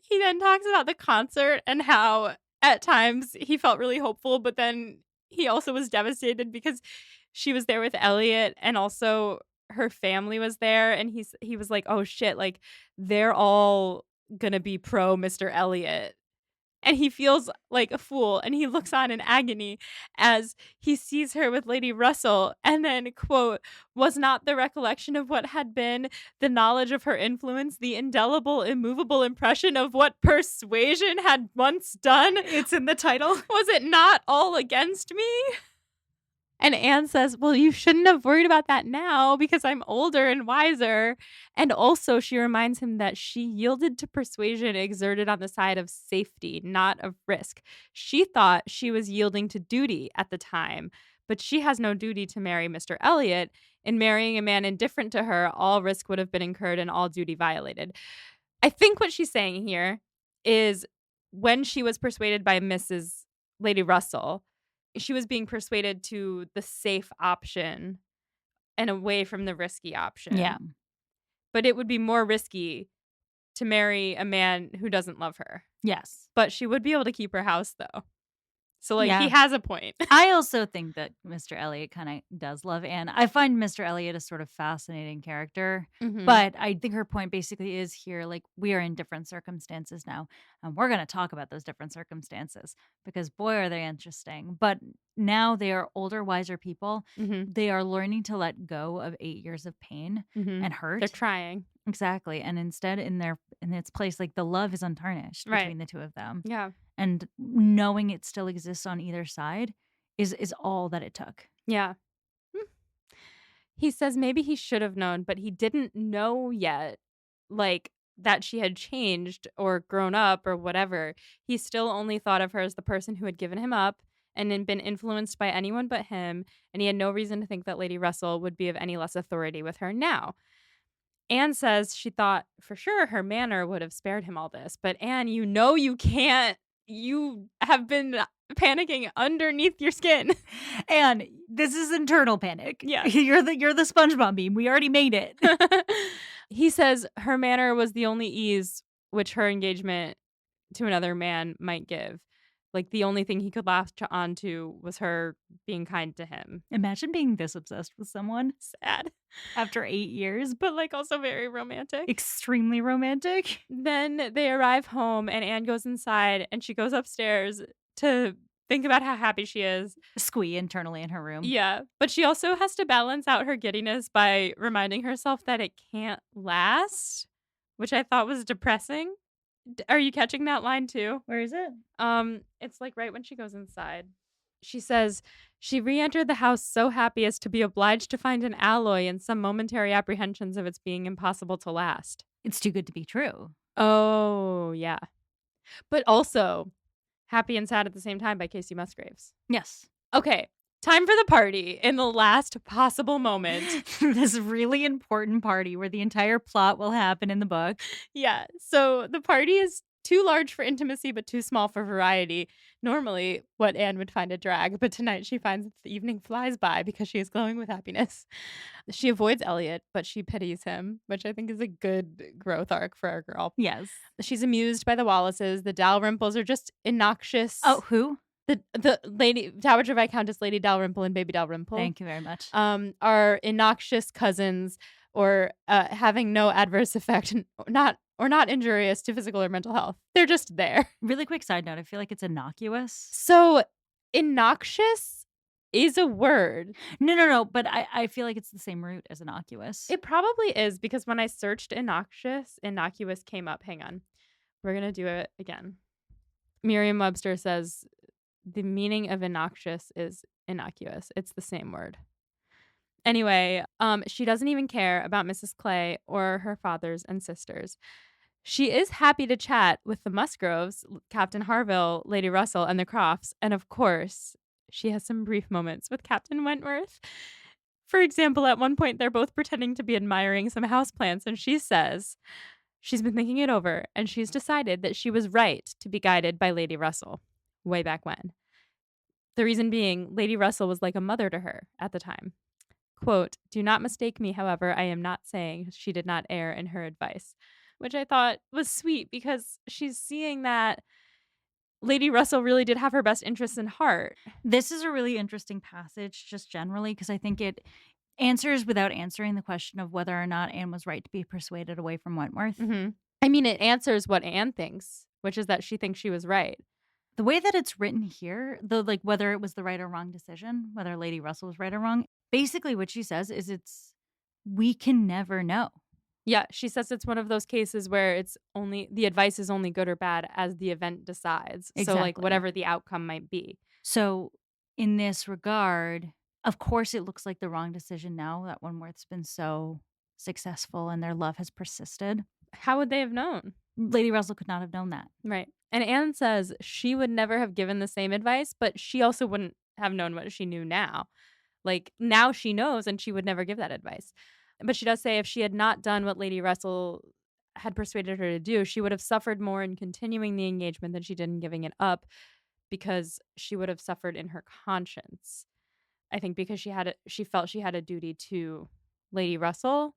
He then talks about the concert and how at times he felt really hopeful, but then he also was devastated because she was there with Elliot and also her family was there, and he was like, "Oh shit, like they're all gonna be pro Mr. Elliot." And he feels like a fool, and he looks on in agony as he sees her with Lady Russell, and then, quote, "was not the recollection of what had been, the knowledge of her influence, the indelible, immovable impression of what Persuasion had once done." It's in the title. Was it not all against me? And Anne says, well, you shouldn't have worried about that now because I'm older and wiser. And also, she reminds him that she yielded to persuasion exerted on the side of safety, not of risk. She thought she was yielding to duty at the time, but she has no duty to marry Mr. Elliot. In marrying a man indifferent to her, all risk would have been incurred and all duty violated. I think what she's saying here is when she was persuaded by Mrs. Lady Russell, she was being persuaded to the safe option and away from the risky option. Yeah. But it would be more risky to marry a man who doesn't love her. Yes. But she would be able to keep her house, though. So, like, Yeah. he has a point. I also think that Mr. Elliot kind of does love Anne. I find Mr. Elliot a sort of fascinating character, but I think her point basically is here, like, we are in different circumstances now, and we're going to talk about those different circumstances because, boy, are they interesting. But now they are older, wiser people. They are learning to let go of 8 years of pain and hurt. They're trying. Exactly. And instead, in its place, like, the love is untarnished between the two of them. Yeah. And knowing it still exists on either side is all that it took. Yeah. He says maybe he should have known, but he didn't know yet, like, that she had changed or grown up or whatever. He still only thought of her as the person who had given him up and then been influenced by anyone but him, and he had no reason to think that Lady Russell would be of any less authority with her now. Anne says she thought for sure her manner would have spared him all this, but Anne, you know you can't. You have been panicking underneath your skin. And this is internal panic. Yeah. You're the SpongeBob meme. We already made it. He says her manner was the only ease which her engagement to another man might give. Like, the only thing he could latch on to was her being kind to him. Imagine being this obsessed with someone. Sad. After 8 years. But, like, also very romantic. Extremely romantic. Then they arrive home and Anne goes inside and she goes upstairs to think about how happy she is. Squee internally in her room. Yeah. But she also has to balance out her giddiness by reminding herself that it can't last, which I thought was depressing. Are you catching that line too? Where is it? It's like right when she goes inside. She says she re-entered the house so happy as to be obliged to find an alloy in some momentary apprehensions of its being impossible to last. It's too good to be true. Oh, yeah. But also Happy and Sad at the Same Time by Casey Musgraves. Yes. Okay. Time for the party in the last possible moment. This really important party where the entire plot will happen in the book. Yeah. So the party is too large for intimacy, but too small for variety. Normally, what Anne would find a drag, but tonight she finds that the evening flies by because she is glowing with happiness. She avoids Elliot, but she pities him, which I think is a good growth arc for our girl. Yes. She's amused by the Wallaces. The Dalrymples are just innoxious. Oh, who? The Lady Dowager Viscountess Lady Dalrymple and Baby Dalrymple. Thank you very much. Are innoxious cousins or having no adverse effect, not injurious to physical or mental health. They're just there. Really quick side note, I feel like it's innocuous. So innoxious is a word. No, but I feel like it's the same root as innocuous. It probably is because when I searched innocuous came up. Hang on. We're going to do it again. Merriam-Webster says the meaning of innoxious is innocuous. It's the same word. Anyway, she doesn't even care about Mrs. Clay or her fathers and sisters. She is happy to chat with the Musgroves, Captain Harville, Lady Russell, and the Crofts, and of course, she has some brief moments with Captain Wentworth. For example, at one point, they're both pretending to be admiring some houseplants, and she says she's been thinking it over, and she's decided that she was right to be guided by Lady Russell way back when. The reason being, Lady Russell was like a mother to her at the time. Quote, "Do not mistake me, however, I am not saying she did not err in her advice," which I thought was sweet because she's seeing that Lady Russell really did have her best interests in heart. This is a really interesting passage just generally because I think it answers without answering the question of whether or not Anne was right to be persuaded away from Wentworth. I mean, it answers what Anne thinks, which is that she thinks she was right. The way that it's written here, though, like whether it was the right or wrong decision, whether Lady Russell was right or wrong, basically what she says is we can never know. Yeah, she says it's one of those cases where it's only the advice is only good or bad as the event decides. So like Exactly. whatever the outcome might be. So in this regard, of course, it looks like the wrong decision now that Wentworth's been so successful and their love has persisted. How would they have known? Lady Russell could not have known that. Right. And Anne says she would never have given the same advice, but she also wouldn't have known what she knew now. Like now she knows and she would never give that advice. But she does say if she had not done what Lady Russell had persuaded her to do, she would have suffered more in continuing the engagement than she did in giving it up because she would have suffered in her conscience. I think because she felt she had a duty to Lady Russell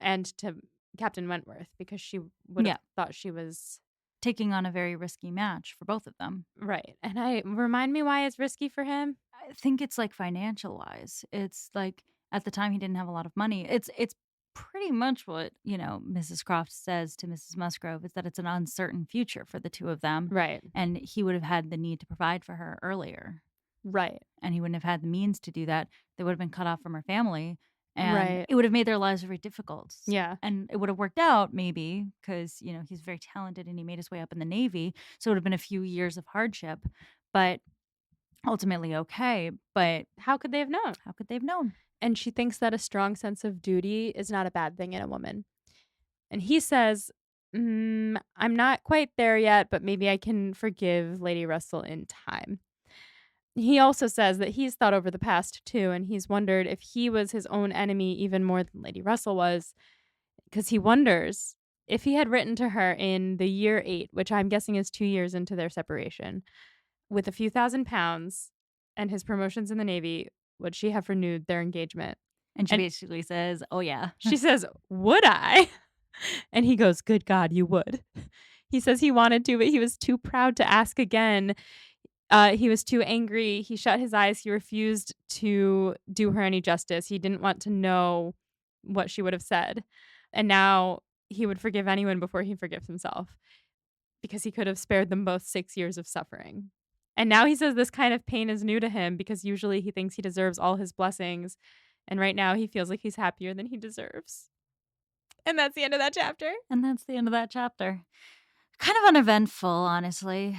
and to Captain Wentworth because she would have thought she was taking on a very risky match for both of them. right. And remind me why it's risky for him? I think it's like financial wise. It's like at the time he didn't have a lot of money. It's pretty much what, Mrs. Croft says to Mrs. Musgrove is that it's an uncertain future for the two of them. Right. And he would have had the need to provide for her earlier. Right. And he wouldn't have had the means to do that. They would have been cut off from her family. And Right. it would have made their lives very difficult. Yeah. And it would have worked out maybe because, he's very talented and he made his way up in the Navy. So it would have been a few years of hardship, but ultimately okay. But how could they have known? How could they have known? And she thinks that a strong sense of duty is not a bad thing in a woman. And he says, I'm not quite there yet, but maybe I can forgive Lady Russell in time. He also says that he's thought over the past too, and he's wondered if he was his own enemy even more than Lady Russell was, because he wonders if he had written to her in the year 8, which I'm guessing is 2 years into their separation, with a few £1,000s and his promotions in the Navy, would she have renewed their engagement? And she basically says, oh, yeah. She says, would I? And he goes, good God, you would. He says he wanted to, but he was too proud to ask again. He was too angry. He shut his eyes. He refused to do her any justice. He didn't want to know what she would have said. And now he would forgive anyone before he forgives himself because he could have spared them both 6 years of suffering. And now he says this kind of pain is new to him because usually he thinks he deserves all his blessings. And right now he feels like he's happier than he deserves. And that's the end of that chapter. And that's the end of that chapter. Kind of uneventful, honestly.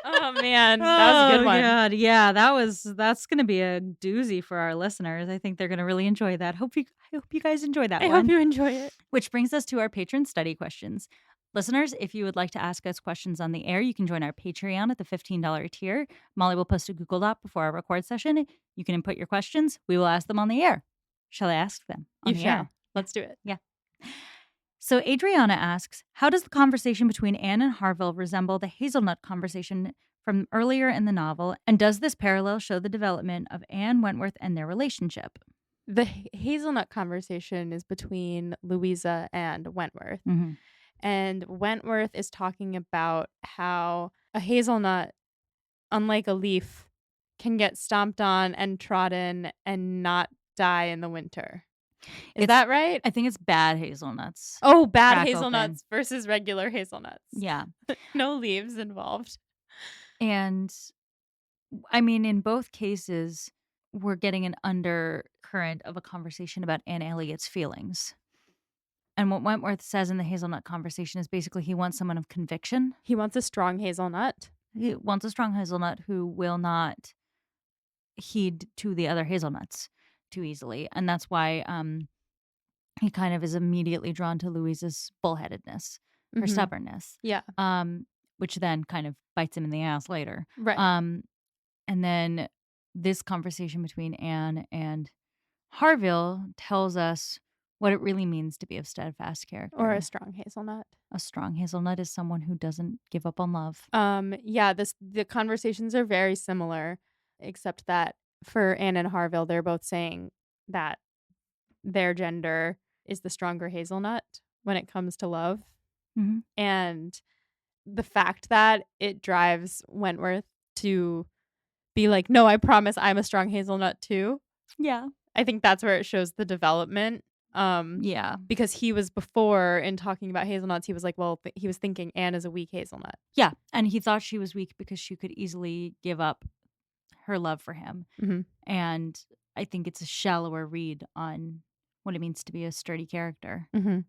Oh man, that was a good one. God. Yeah, that's gonna be a doozy for our listeners. I think they're gonna really enjoy that. I hope you guys enjoy that one. I hope you enjoy it. Which brings us to our patron study questions. Listeners, if you would like to ask us questions on the air, you can join our Patreon at the $15 tier. Molly will post a Google Doc before our record session. You can input your questions. We will ask them on the air. Shall I ask them on the air? Let's do it. Yeah. So Adriana asks, how does the conversation between Anne and Harville resemble the hazelnut conversation from earlier in the novel? And does this parallel show the development of Anne Wentworth and their relationship? The hazelnut conversation is between Louisa and Wentworth. Mm-hmm. And Wentworth is talking about how a hazelnut, unlike a leaf, can get stomped on and trodden and not die in the winter. Is that right? I think it's bad hazelnuts. Oh, bad hazelnuts versus regular hazelnuts. Yeah. No leaves involved. And I mean, in both cases, we're getting an undercurrent of a conversation about Anne Elliot's feelings. And what Wentworth says in the hazelnut conversation is basically he wants someone of conviction. He wants a strong hazelnut. He wants a strong hazelnut who will not heed to the other hazelnuts too easily. And that's why he kind of is immediately drawn to Louise's bullheadedness, her Mhm. stubbornness, Yeah. which then kind of bites him in the ass later. Right. Um, and then this conversation between Anne and Harville tells us what it really means to be a steadfast Or a character. strong hazelnut. A strong hazelnut is someone who doesn't give up on love. Yeah, the conversations are very similar, except that for Anne and Harville, they're both saying that their gender is the stronger hazelnut when it comes to love. Mhm. And the fact that it drives Wentworth to be like, "No, I promise I'm a strong hazelnut too." Yeah. I think that's where it shows the development. Yeah. Because he was before in talking about hazelnuts, he was like, well, he was thinking Anne is a weak hazelnut. Yeah. And he thought she was weak because she could easily give up her love for him. Mhm. And I think it's a shallower read on what it means to be a sturdy character. Mhm.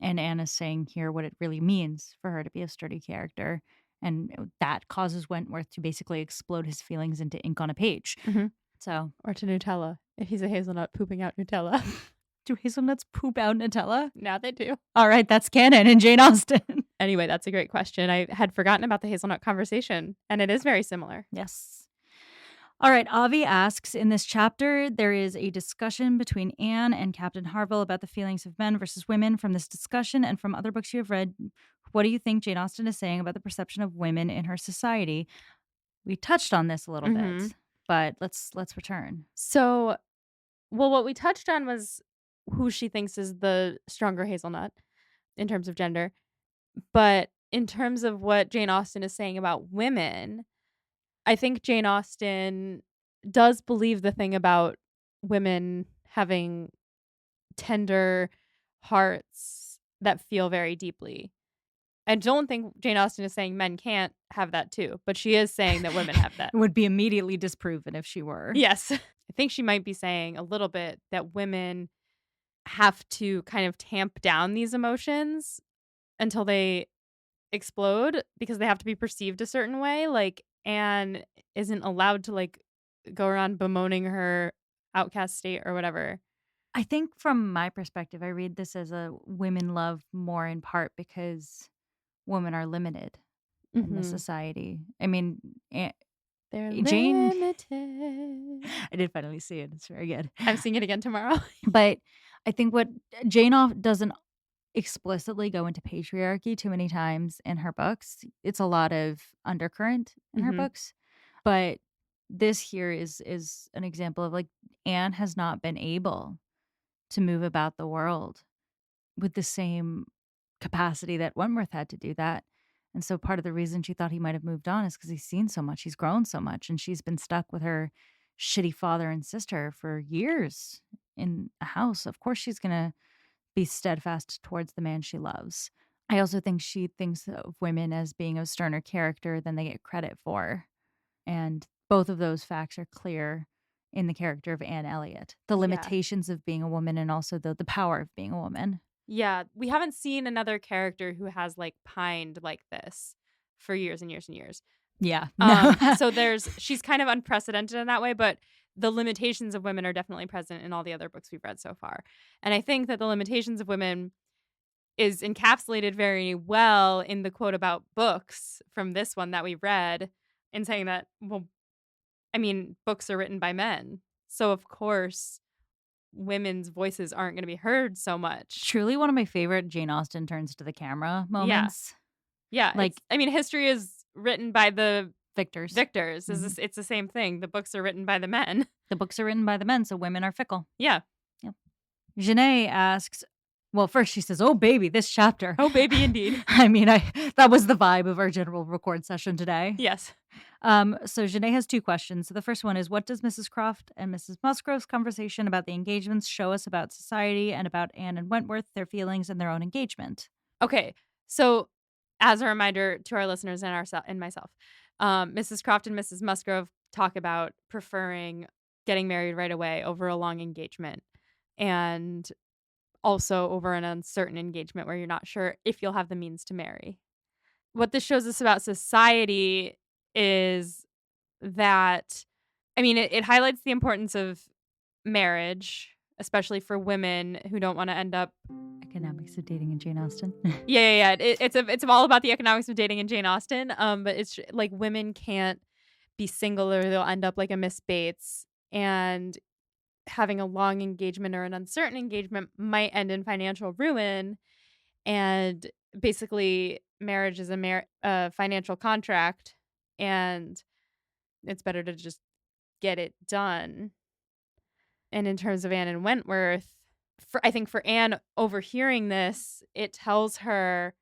And Anna's saying here what it really means for her to be a sturdy character. And that causes Wentworth to basically explode his feelings into ink on a page. Mhm. So, Or to Nutella, if he's a hazelnut pooping out Nutella. do hazelnuts poop out Nutella? Now they do. All right, that's canon in Jane Austen. Anyway, that's a great question. I had forgotten about the hazelnut conversation, and it is very similar. Yes. All right, Avi asks, in this chapter, there is a discussion between Anne and Captain Harville about the feelings of men versus women. From this discussion and from other books you have read, what do you think Jane Austen is saying about the perception of women in her society? We touched on this a little Mhm. bit, but let's return. So, well, what we touched on was who she thinks is the stronger hazelnut in terms of gender. But in terms of what Jane Austen is saying about women, I think Jane Austen does believe the thing about women having tender hearts that feel very deeply. I don't think Jane Austen is saying men can't have that too, but she is saying that women have that. It would be immediately disproven if she were. Yes. I think she might be saying a little bit that women have to kind of tamp down these emotions until they explode because they have to be perceived a certain way. Like Anne isn't allowed to like go around bemoaning her outcast state or whatever. I think from my perspective, I read this as a women love more in part because women are limited in this Mhm. society. I mean, They're Jane, limited. I did finally see it. It's very good. I'm seeing it again tomorrow. But I think what doesn't explicitly go into patriarchy too many times in her books. It's a lot of undercurrent in her Mhm. books. But this here is an example of like Anne has not been able to move about the world with the same capacity that Wentworth had to do that. And so part of the reason she thought he might have moved on is because he's seen so much, he's grown so much, and she's been stuck with her shitty father and sister for years in a house. Of course, she's going to be steadfast towards the man she loves. I also think she thinks of women as being a sterner character than they get credit for. And both of those facts are clear in the character of Anne Elliot. The Yeah. limitations of being a woman and also the power of being a woman. Yeah, we haven't seen another character who has like pined like this for years and years and years. Yeah. No. So she's kind of unprecedented in that way, but the limitations of women are definitely present in all the other books we've read so far. And I think that the limitations of women is encapsulated very well in the quote about books from this one that we read in saying that, well, I mean, books are written by men. So of course, women's voices aren't going to be heard so much. Truly one of my favorite Jane Austen turns to the camera Yeah. moments. Yeah, Like history is written by the Victor's. victors. Mhm. It's the same thing. The books are written by the men. The books are written by the men, so women are fickle. Yeah. Yep. Janae asks, well, first she says, "Oh baby, this chapter." Oh, baby, indeed. I mean, that was the vibe of our general record session today. Yes. So Janae has two questions. So the first one is, what does Mrs. Croft and Mrs. Musgrove's conversation about the engagements show us about society and about Anne and Wentworth, their feelings and their own engagement? Okay. So, as a reminder to our listeners and myself, Mrs. Croft and Mrs. Musgrove talk about preferring getting married right away over a long engagement, and also over an uncertain engagement where you're not sure if you'll have the means to marry. What this shows us about society is that I mean, it highlights the importance of marriage, especially for women who don't wanna end up. Economics of Dating and Jane Austen. Yeah, yeah, yeah. It's all about the economics of dating in Jane Austen, but it's like women can't be single or they'll end up like a Miss Bates, and having a long engagement or an uncertain engagement might end in financial ruin, and basically marriage is a financial contract, and it's better to just get it done. And in terms of Anne and Wentworth, I think for Anne overhearing this, it tells her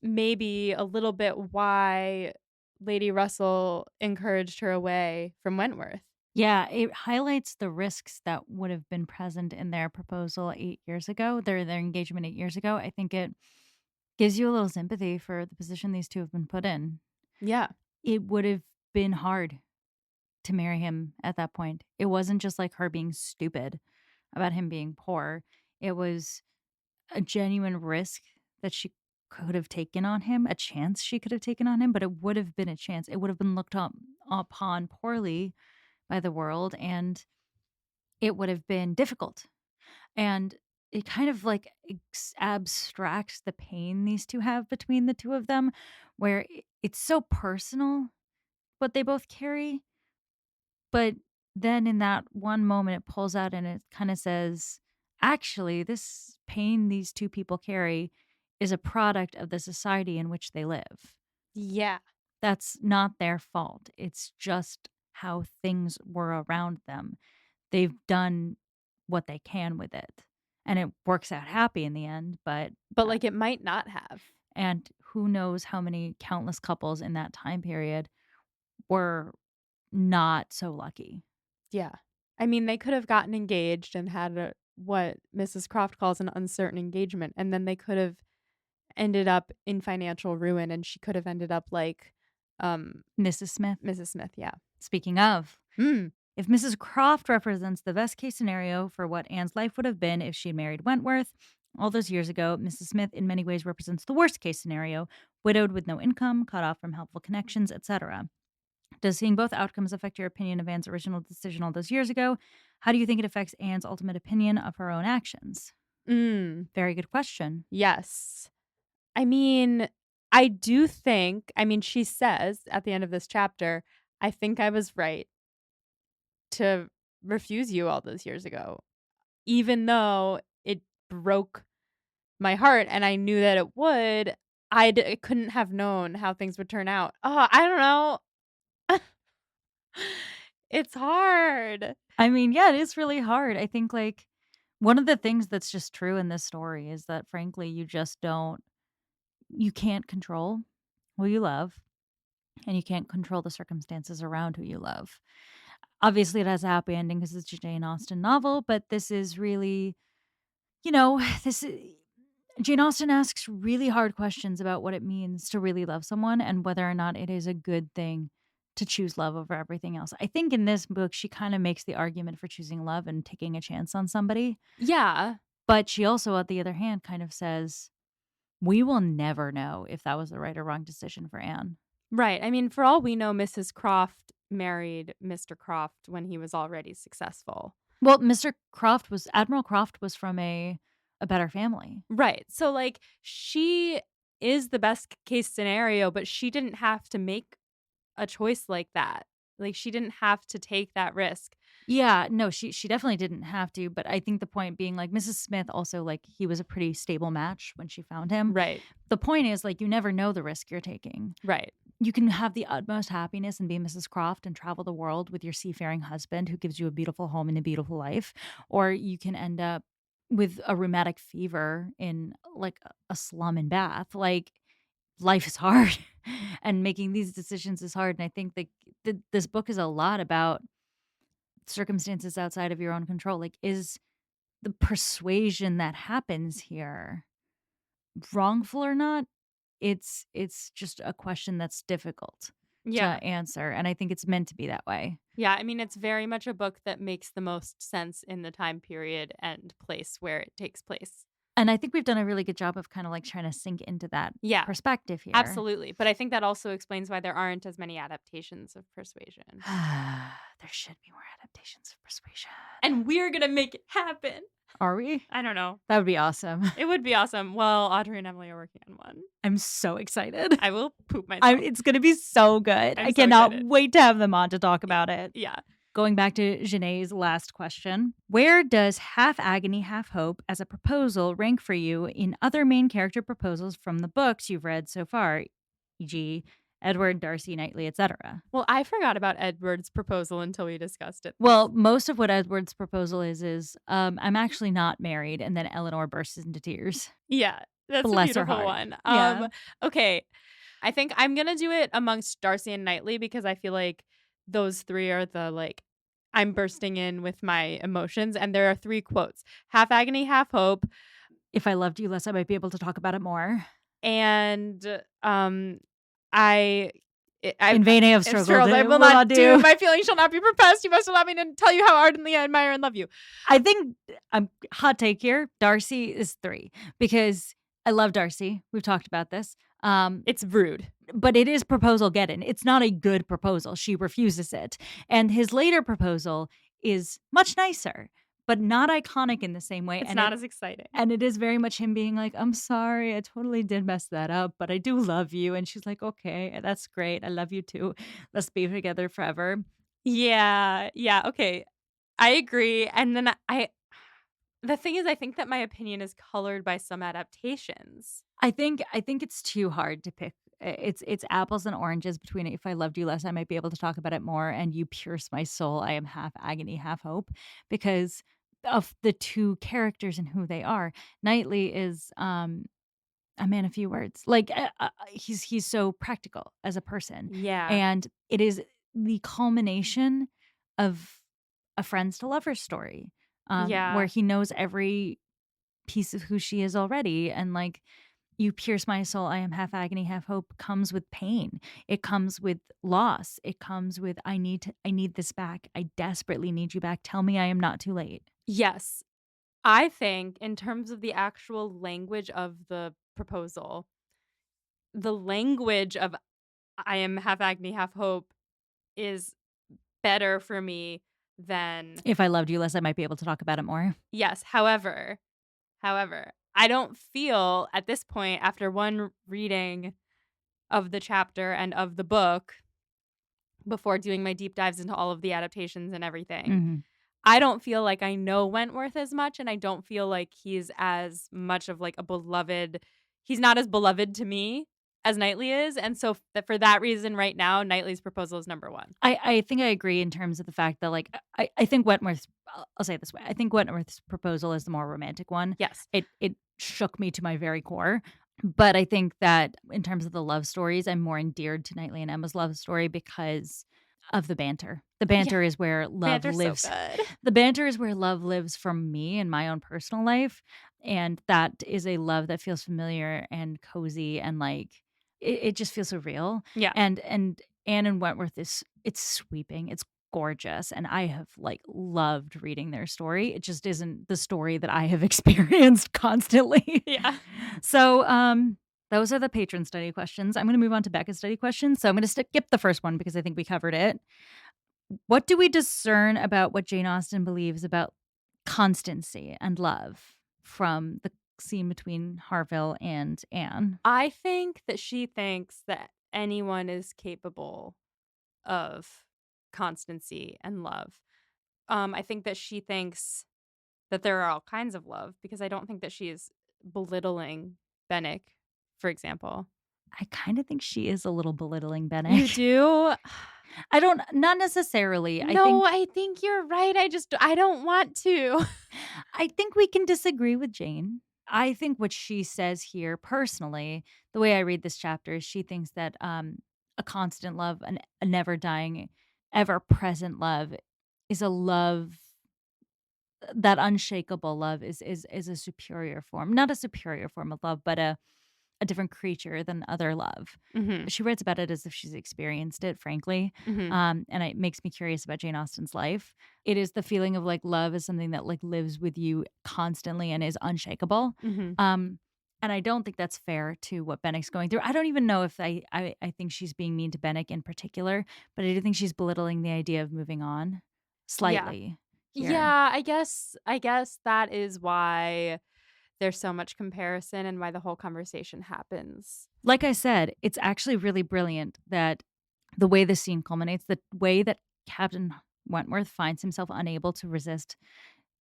maybe a little bit why Lady Russell encouraged her away from Wentworth. Yeah, it highlights the risks that would have been present in their proposal 8 years ago, their engagement 8 years ago. I think it gives you a little sympathy for the position these 2 have been put in. Yeah. It would have been hard to marry him at that point. It wasn't just like her being stupid about him being poor. It was a genuine risk that she could have taken on him, a chance she could have taken on him, but it would have been a chance. It would have been looked upon poorly by the world, and it would have been difficult. And it kind of like abstracts the pain these 2 have between the 2 of them, where it's so personal what they both carry. But then in that one moment, it pulls out and it kind of says, actually, this pain these 2 people carry is a product of the society in which they live. Yeah. That's not their fault. It's just how things were around them. They've done what they can with it. And it works out happy in the end, but But, like, it might not have. and who knows how many countless couples in that time period were not so lucky. Yeah. I mean, they could have gotten engaged and had what Mrs. Croft calls an uncertain engagement, and then they could have ended up in financial ruin, and she could have ended up like, um, Mrs. Smith, Mrs. Smith, yeah. speaking of, Mm. if Mrs. Croft represents the best case scenario for what Anne's life would have been if she'd married Wentworth all those years ago, Mrs. Smith in many ways represents the worst case scenario, widowed with no income, cut off from helpful connections, etc. Does seeing both outcomes affect your opinion of Anne's original decision all those years ago? How do you think it affects Anne's ultimate opinion of her own actions? Mm. Very good question. Yes. I mean, I do think I mean, she says at the end of this chapter, "I think I was right to refuse you all those years ago, even though it broke my heart and I knew that it would, I couldn't have known how things would turn out." Oh, I don't know. It's hard. I mean, yeah, it is really hard. I think, like, one of the things that's just true in this story is that, frankly, you can't control who you love, and you can't control the circumstances around who you love. Obviously, it has a happy ending because it's a Jane Austen novel, but this is really, you know, this is Jane Austen asks really hard questions about what it means to really love someone and whether or not it is a good thing to choose love over everything else. I think in this book, she kind of makes the argument for choosing love and taking a chance on somebody. Yeah, But she also, on the other hand, kind of says, we will never know if that was the right or wrong decision for Anne. right. I mean, for all we know, Mrs. Croft married Mr. Croft when he was already successful. Well, Admiral Croft was from a better family. Right. So, like, she is the best case scenario, but she didn't have to make a choice like that. Like, she didn't have to take that risk. Yeah, no, she definitely didn't have to, but I think the point being, like, Mrs. Smith also, like, he was a pretty stable match when she found him. Right. The point is, like, you never know the risk you're taking. Right. You can have the utmost happiness and be Mrs. Croft and travel the world with your seafaring husband who gives you a beautiful home and a beautiful life, or you can end up with a rheumatic fever in, like, a slum in Bath. Like, life is hard, and making these decisions is hard, and I think, like, this book is a lot about circumstances outside of your own control. Like, is the persuasion that happens here wrongful or not? It's just a question that's difficult to Yeah. answer, and I think it's meant to be that way. Yeah. I mean, it's very much a book that makes the most sense in the time period and place where it takes place. And I think we've done a really good job of kind of like trying to sink into that Yeah, perspective here. absolutely. But I think that also explains why there aren't as many adaptations of Persuasion. There should be more adaptations of Persuasion. And we're gonna make it happen. Are we? I don't know. That would be awesome. It would be awesome. Well, Audrey and Emily are working on one. I'm so excited. I will poop myself. It's going to be so good. I'm I so cannot excited. wait to have them on to talk about it. Yeah. Going back to Janae's last question, where does half agony, half hope as a proposal rank for you in other main character proposals from the books you've read so far, e.g., Edward, Darcy, Knightley, etc.? Well, I forgot about Edward's proposal until we discussed it. Well, most of what Edward's proposal is I'm actually not married, and then Eleanor bursts into tears. Yeah, that's Bless a her beautiful heart. one. Yeah. Okay. I think I'm gonna do it amongst Darcy and Knightley because I feel like those three are the like I'm bursting in with my emotions, and there are 3 quotes: half agony, half hope, If I loved you less, I might be able to talk about it more. and I In vain I have it's struggled. I will not do. My feelings shall not be repressed. You must allow me to tell you how ardently I admire and love you. I think hot take here. Darcy is 3 because I love Darcy. We've talked about this. It's rude. But it is proposal getting. It's not a good proposal. She refuses it. And his later proposal is much nicer, but not iconic in the same way. It's And not as exciting. And it is very much him being like, I'm sorry, I totally did mess that up, but I do love you. And she's like, okay, that's great. I love you too. Let's be together forever. Yeah. Yeah. Okay. I agree. And then the thing is, I think that my opinion is colored by some adaptations. I think it's too hard to pick. It's apples and oranges between If I Loved You Less, I Might Be Able to Talk About It More, and You Pierce My Soul, I Am Half Agony, Half Hope, because of the two characters and who they are. Knightley is a man of few words. Like he's so practical as a person, Yeah. and it is the culmination of a friends to lovers story, Yeah. where he knows every piece of who she is already, and like You Pierce My Soul, I Am Half Agony, Half Hope comes with pain. It comes with loss. It comes with I need this back. I desperately need you back. Tell me I am not too late. Yes. I think in terms of the actual language of the proposal, the language of I am half agony, half hope is better for me than If I Loved You Less, I Might Be Able to Talk About It More. yes. However, I don't feel at this point after one reading of the chapter and of the book before doing my deep dives into all of the adaptations and everything. Mhm. I don't feel like I know Wentworth as much, and I don't feel like he's as much of like a beloved. He's not as beloved to me as Knightley is, and so for that reason, right now, Knightley's proposal is number 1. I think I agree in terms of the fact that like I think Wentworth's I'll say it this way. I think Wentworth's proposal is the more romantic one. Yes. It shook me to my very core. But I think that in terms of the love stories, I'm more endeared to Knightley and Emma's love story because of the banter. The banter is where love Banter's lives. so good. The banter is where love lives from me in my own personal life. And that is a love that feels familiar and cozy and like it just feels so real. Yeah. And Anne and Wentworth it's sweeping. It's gorgeous. And I have like loved reading their story. It just isn't the story that I have experienced constantly. Yeah. So those are the patron study questions. I'm going to move on to Becca's study questions. So I'm going to skip the first one because I think we covered it. What do we discern about what Jane Austen believes about constancy and love from the scene between Harville and Anne? I think that she thinks that anyone is capable of constancy and love. I think that she thinks that there are all kinds of love because I don't think that she is belittling Bennick, for example. I kind of think she is a little belittling Bennick. You do? Not necessarily. I think you're right. I don't want to. I think we can disagree with Jane. I think what she says here personally, the way I read this chapter is she thinks that a constant love, a never dying, ever present love is a love that unshakable love is a superior form, not a superior form of love, but a different creature than other love. Mhm. She writes about it as if she's experienced it, frankly. Mhm. And it makes me curious about Jane Austen's life. It is the feeling of like love is something that like lives with you constantly and is unshakable. Mhm. Um, and I don't think that's fair to what Bennick's going through. I don't even know if I think she's being mean to Bennick in particular, but I do think she's belittling the idea of moving on Yeah. slightly here. Yeah, I guess that is why there's so much comparison and why the whole conversation happens. Like I said, it's actually really brilliant that the way the scene culminates, the way that Captain Wentworth finds himself unable to resist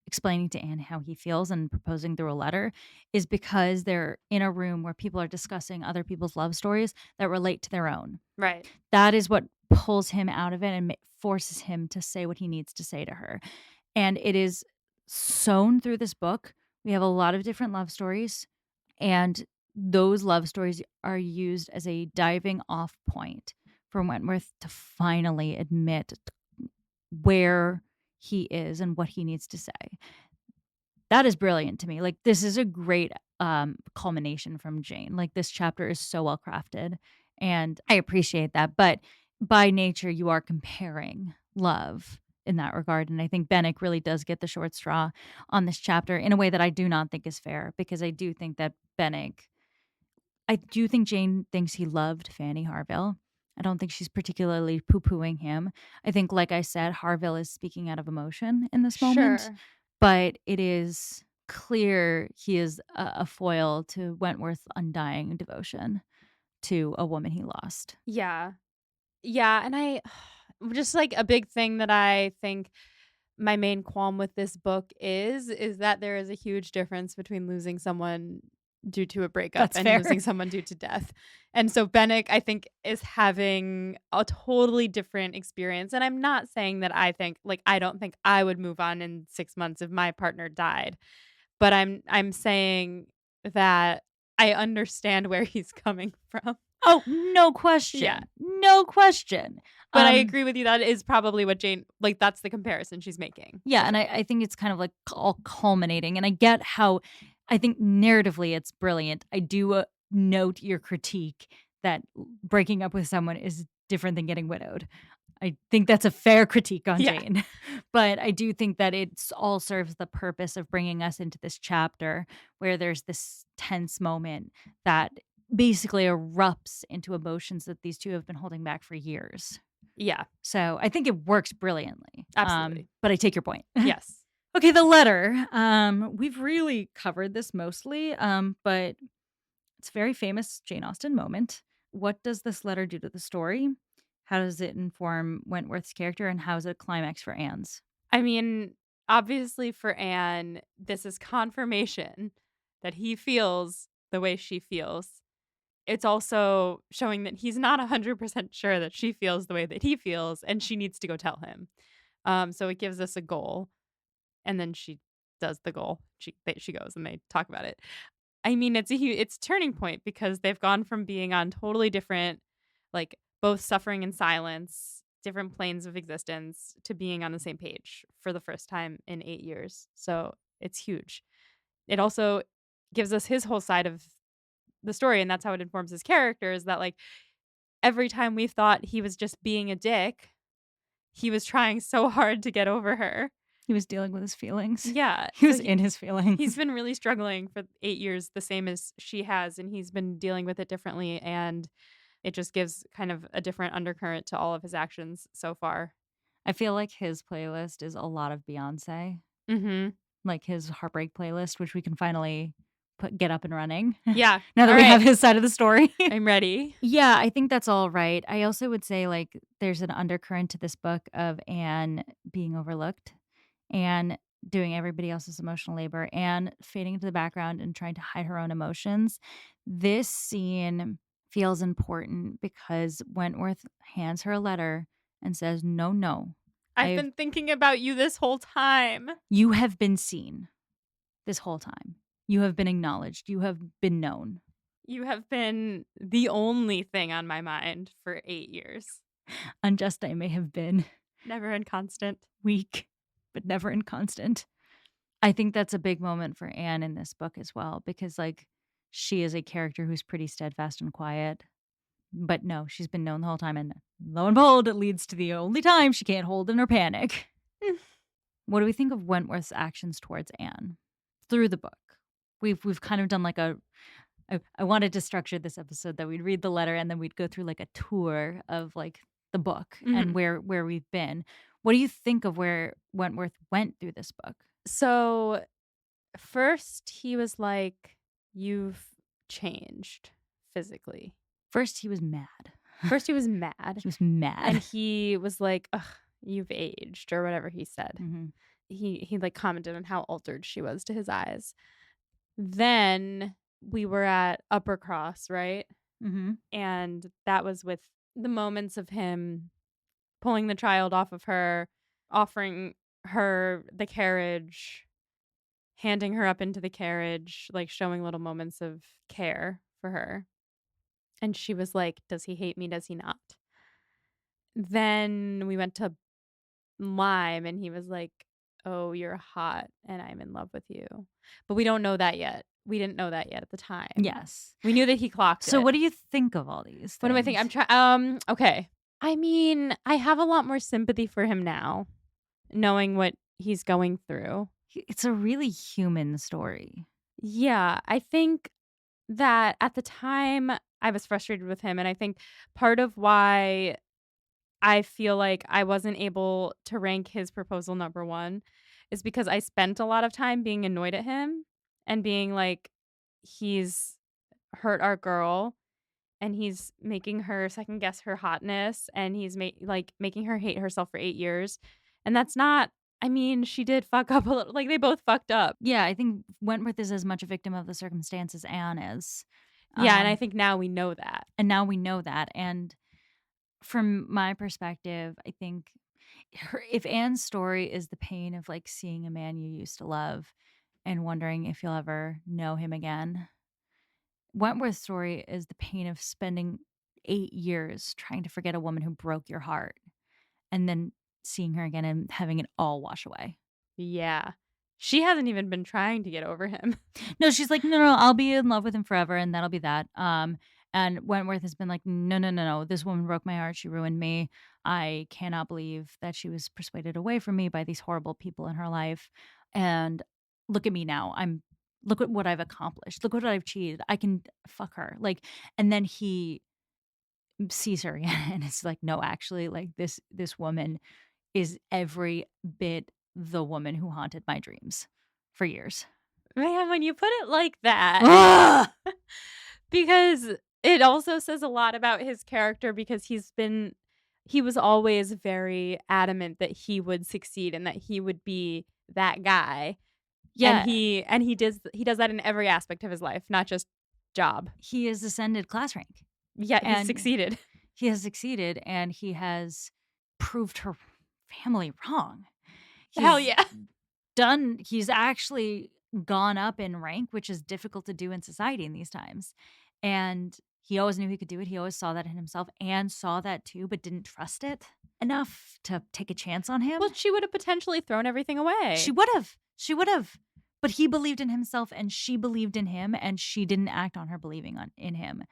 explaining to Anne how he feels and proposing through a letter is because they're in a room where people are discussing other people's love stories that relate to their own. Right. That is what pulls him out of it and forces him to say what he needs to say to her. And it is sewn through this book. We have a lot of different love stories, and those love stories are used as a diving off point for Wentworth to finally admit where he is and what he needs to say. That is brilliant to me. Like, this is a great culmination from Jane. Like, this chapter is so well crafted, and I appreciate that. But by nature, you are comparing love in that regard. And I think Bennick really does get the short straw on this chapter in a way that I do not think is fair, because I do think that I do think Jane thinks he loved Fanny Harville. I don't think she's particularly poo pooing him. I think, like I said, Harville is speaking out of emotion in this moment, Sure. but it is clear he is a foil to Wentworth's undying devotion to a woman he lost. Yeah. Yeah, and I just like a big thing that I think my main qualm with this book is that there is a huge difference between losing someone due to a breakup That's and fair. losing someone due to death. And so Bennick, I think, is having a totally different experience. And I'm not saying that I don't think I would move on in 6 months if my partner died. But I'm saying that I understand where he's coming from. Oh, no Yeah. question. No question. But I Um, agree with you, that is probably what Jane like, that's the comparison she's making, Yeah, for and sure. I think it's kind of like all culminating. And I get how I think narratively it's brilliant. I do note your critique that breaking up with someone is different than getting widowed. I think that's a fair critique on Yeah. Jane. But I do think that it's all serves the purpose of bringing us into this chapter where there's this tense moment that basically erupts into emotions that these two have been holding back for years. Yeah, So I think it works brilliantly. absolutely. But I take your point. Yes. Okay, the letter. We've really covered this mostly, but it's a very famous Jane Austen moment. What does this letter do to the story? How does it inform Wentworth's character, and how is it a climax for Anne's? I mean, obviously for Anne, this is confirmation that he feels the way she feels. It's also showing that he's not 100% sure that she feels the way that he feels, and she needs to go tell him. So it gives us a goal, and then she does the goal. She goes and they talk about it. I mean, it's a turning point because they've gone from being on totally different, like, both suffering in silence, different planes of existence, to being on the same page for the first time in 8 years. So, it's huge. It also gives us his whole side of the story, and that's how it informs his character, is that, like, every time we thought he was just being a dick, he was trying so hard to get over her. He was dealing with his feelings. Yeah, He so was in his he's feelings. been really struggling for 8 years, the same as she has, and he's been dealing with it differently, and it just gives kind of a different undercurrent to all of his actions so far. I feel like his playlist is a lot of Beyonce, Mhm. like his heartbreak playlist, which we can finally get up and running Yeah. now that we have Alright. his side of the story. I'm ready. Yeah, I think that's all right. I also would say, like, there's an undercurrent to this book of Anne being overlooked and doing everybody else's emotional labor and fading into the background and trying to hide her own emotions. This scene feels important because Wentworth hands her a letter and says, "No, no. I've I've been thinking about you this whole time. You have been seen this whole time. You have been acknowledged. You have been known. You have been the only thing on my mind for 8 years. Unjust I may have been, Never and constant." weak, but never inconstant." I think that's a big moment for Anne in this book as well, because, like, she is a character who's pretty steadfast and quiet. But no, she's been known the whole time, and lo and behold, it leads to the only time she can't hold in her panic. What do we think of Wentworth's actions towards Anne through the book? We've kind of done like I wanted to structure this episode that we'd read the letter and then we'd go through like a tour of like the book and where we've been. What do you think of where Wentworth went through this book? So first he was like, you've changed physically. First, he was mad. First he was mad. He was mad. And he was like, ugh, you've aged, or whatever he said. Mm-hmm. He like commented on how altered she was to his eyes. Then we were at Upper Cross, right? Mm-hmm. And that was with the moments of him pulling the child off of her, offering her the carriage, handing her up into the carriage, like showing little moments of care for her. And she was like, does he hate me? Does he not? Then we went to Lime and he was like, oh, you're hot and I'm in love with you. But we don't know that yet. We didn't know that yet at the time. Yes. We knew that he clocked it. So what do you think of all these things? What do I think? I'm trying. Okay. I mean, I have a lot more sympathy for him now, knowing what he's going through. It's a really human story. Yeah. I think that at the time I was frustrated with him. And I think part of why I feel like I wasn't able to rank his proposal number one is because I spent a lot of time being annoyed at him and being like, he's hurt our girl and he's making her second guess her hotness and he's making her hate herself for 8 years. And that's not, I mean, she did fuck up a little. Like, they both fucked up. Yeah, I think Wentworth is as much a victim of the circumstances Anne is. Yeah, and I think now we know that. And from my perspective, I think if Anne's story is the pain of like seeing a man you used to love and wondering if you'll ever know him again, Wentworth's story is the pain of spending 8 years trying to forget a woman who broke your heart and then seeing her again and having it all wash away. Yeah. She hasn't even been trying to get over him. No, she's like, no, I'll be in love with him forever and that'll be that. And Wentworth has been like, no. This woman broke my heart. She ruined me. I cannot believe that she was persuaded away from me by these horrible people in her life. And look at me now. Look at what I've accomplished. Look what I've achieved. I can fuck her. Like, and then he sees her again and it's like, no, actually, like this woman is every bit the woman who haunted my dreams for years. Man, when you put it like that, because it also says a lot about his character because he was always very adamant that he would succeed and that he would be that guy. Yeah. And he does that in every aspect of his life, not just job. He has ascended class rank. Yeah, he's succeeded. He has succeeded and he has proved her family wrong. Hell yeah. He's actually gone up in rank, which is difficult to do in society in these times. And he always knew he could do it. He always saw that in himself and saw that too, but didn't trust it enough to take a chance on him. Well, she would have potentially thrown everything away. She would have. But he believed in himself and she believed in him and she didn't act on her believing in him.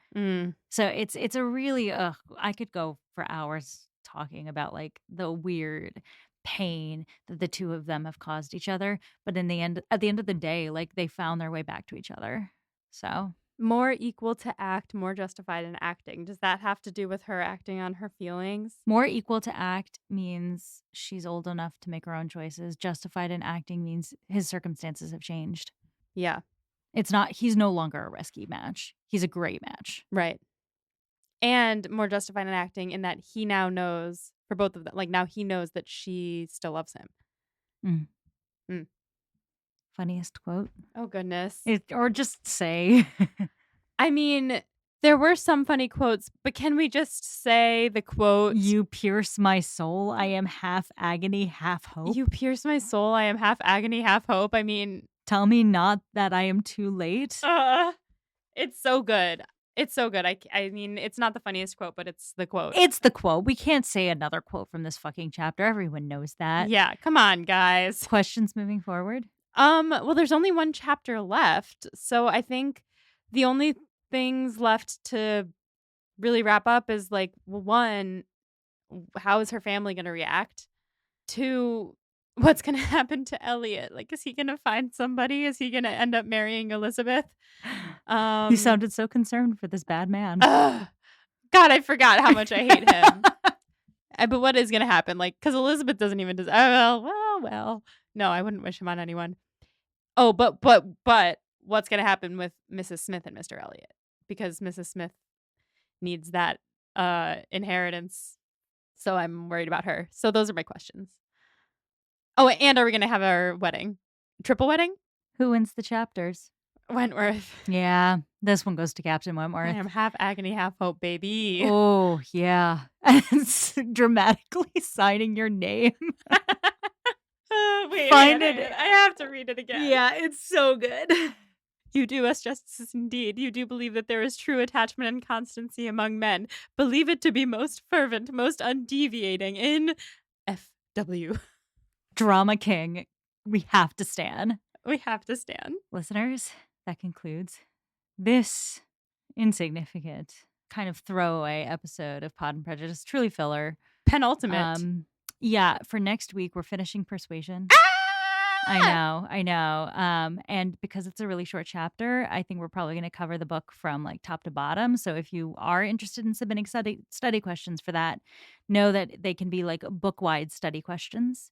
So it's a really, I could go for hours talking about like the weird pain that the two of them have caused each other. But at the end of the day, like they found their way back to each other. So more equal to act, more justified in acting. Does that have to do with her acting on her feelings? More equal to act means she's old enough to make her own choices. Justified in acting means his circumstances have changed. Yeah. He's no longer a rescue match. He's a great match. Right. And more justified in acting in that he now knows, for both of them, like now he knows that she still loves him. Funniest quote. Oh, goodness. Or just say. I mean, there were some funny quotes, but can we just say the quote? You pierce my soul. I am half agony, half hope. You pierce my soul. I am half agony, half hope. I mean. Tell me not that I am too late. It's so good. It's so good. I mean, it's not the funniest quote, but it's the quote. It's the quote. We can't say another quote from this fucking chapter. Everyone knows that. Yeah, come on, guys. Questions moving forward? Well, there's only one chapter left, so I think The only things left to really wrap up is, like, well, 1, how is her family gonna react? 2, what's gonna happen to Elliot? Like, is he gonna find somebody? Is he gonna end up marrying Elizabeth? You Um, sounded so concerned for this bad man. ugh, God, I forgot how much I hate him. But what is gonna happen? Like, because Elizabeth doesn't even des well. No, I wouldn't wish him on anyone. Oh, but what's gonna happen with Mrs. Smith and Mr. Elliot? Because Mrs. Smith needs that, inheritance, so I'm worried about her. So those are my questions. Oh, and are we gonna have our wedding? Triple wedding? Who wins the chapters? Wentworth. Yeah, this one goes to Captain I Wentworth. am half agony, half hope, baby. Oh, yeah. It's dramatically signing your name. Wait, Find hang on, it. I have to read it again. Yeah, it's so good. You do us justice indeed. You do believe that there is true attachment and constancy among men. Believe it to be most fervent, most undeviating in FW. Drama king. We have to stand. We have to stand. Listeners, that concludes this insignificant kind of throwaway episode of Pod and Prejudice. Truly filler. Penultimate. Yeah, for next week, we're finishing Persuasion. I know. And because it's a really short chapter, I think we're probably going to cover the book from like top to bottom. So if you are interested in submitting study questions for that, know that they can be like book-wide study questions.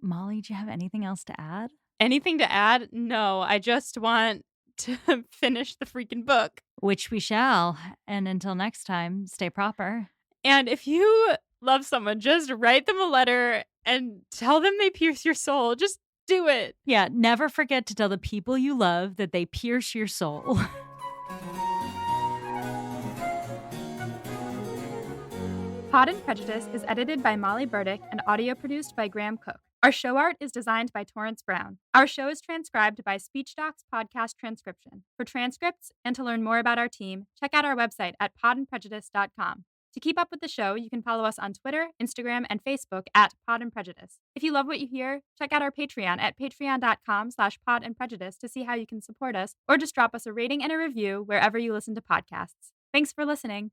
Molly, do you have anything else to add? Anything to add? No, I just want to finish the freaking book. Which we shall. And until next time, stay proper. And if you love someone, just write them a letter and tell them they pierce your soul. Just do it. Yeah, never forget to tell the people you love that they pierce your soul. Pod and Prejudice is edited by Molly Burdick and audio produced by Graham Cook. Our show art is designed by Torrance Brown. Our show is transcribed by SpeechDocs Podcast Transcription. For transcripts and to learn more about our team, check out our website at podandprejudice.com. To keep up with the show, you can follow us on Twitter, Instagram, and Facebook at Pod and Prejudice. If you love what you hear, check out our Patreon at patreon.com/podandprejudice to see how you can support us, or just drop us a rating and a review wherever you listen to podcasts. Thanks for listening.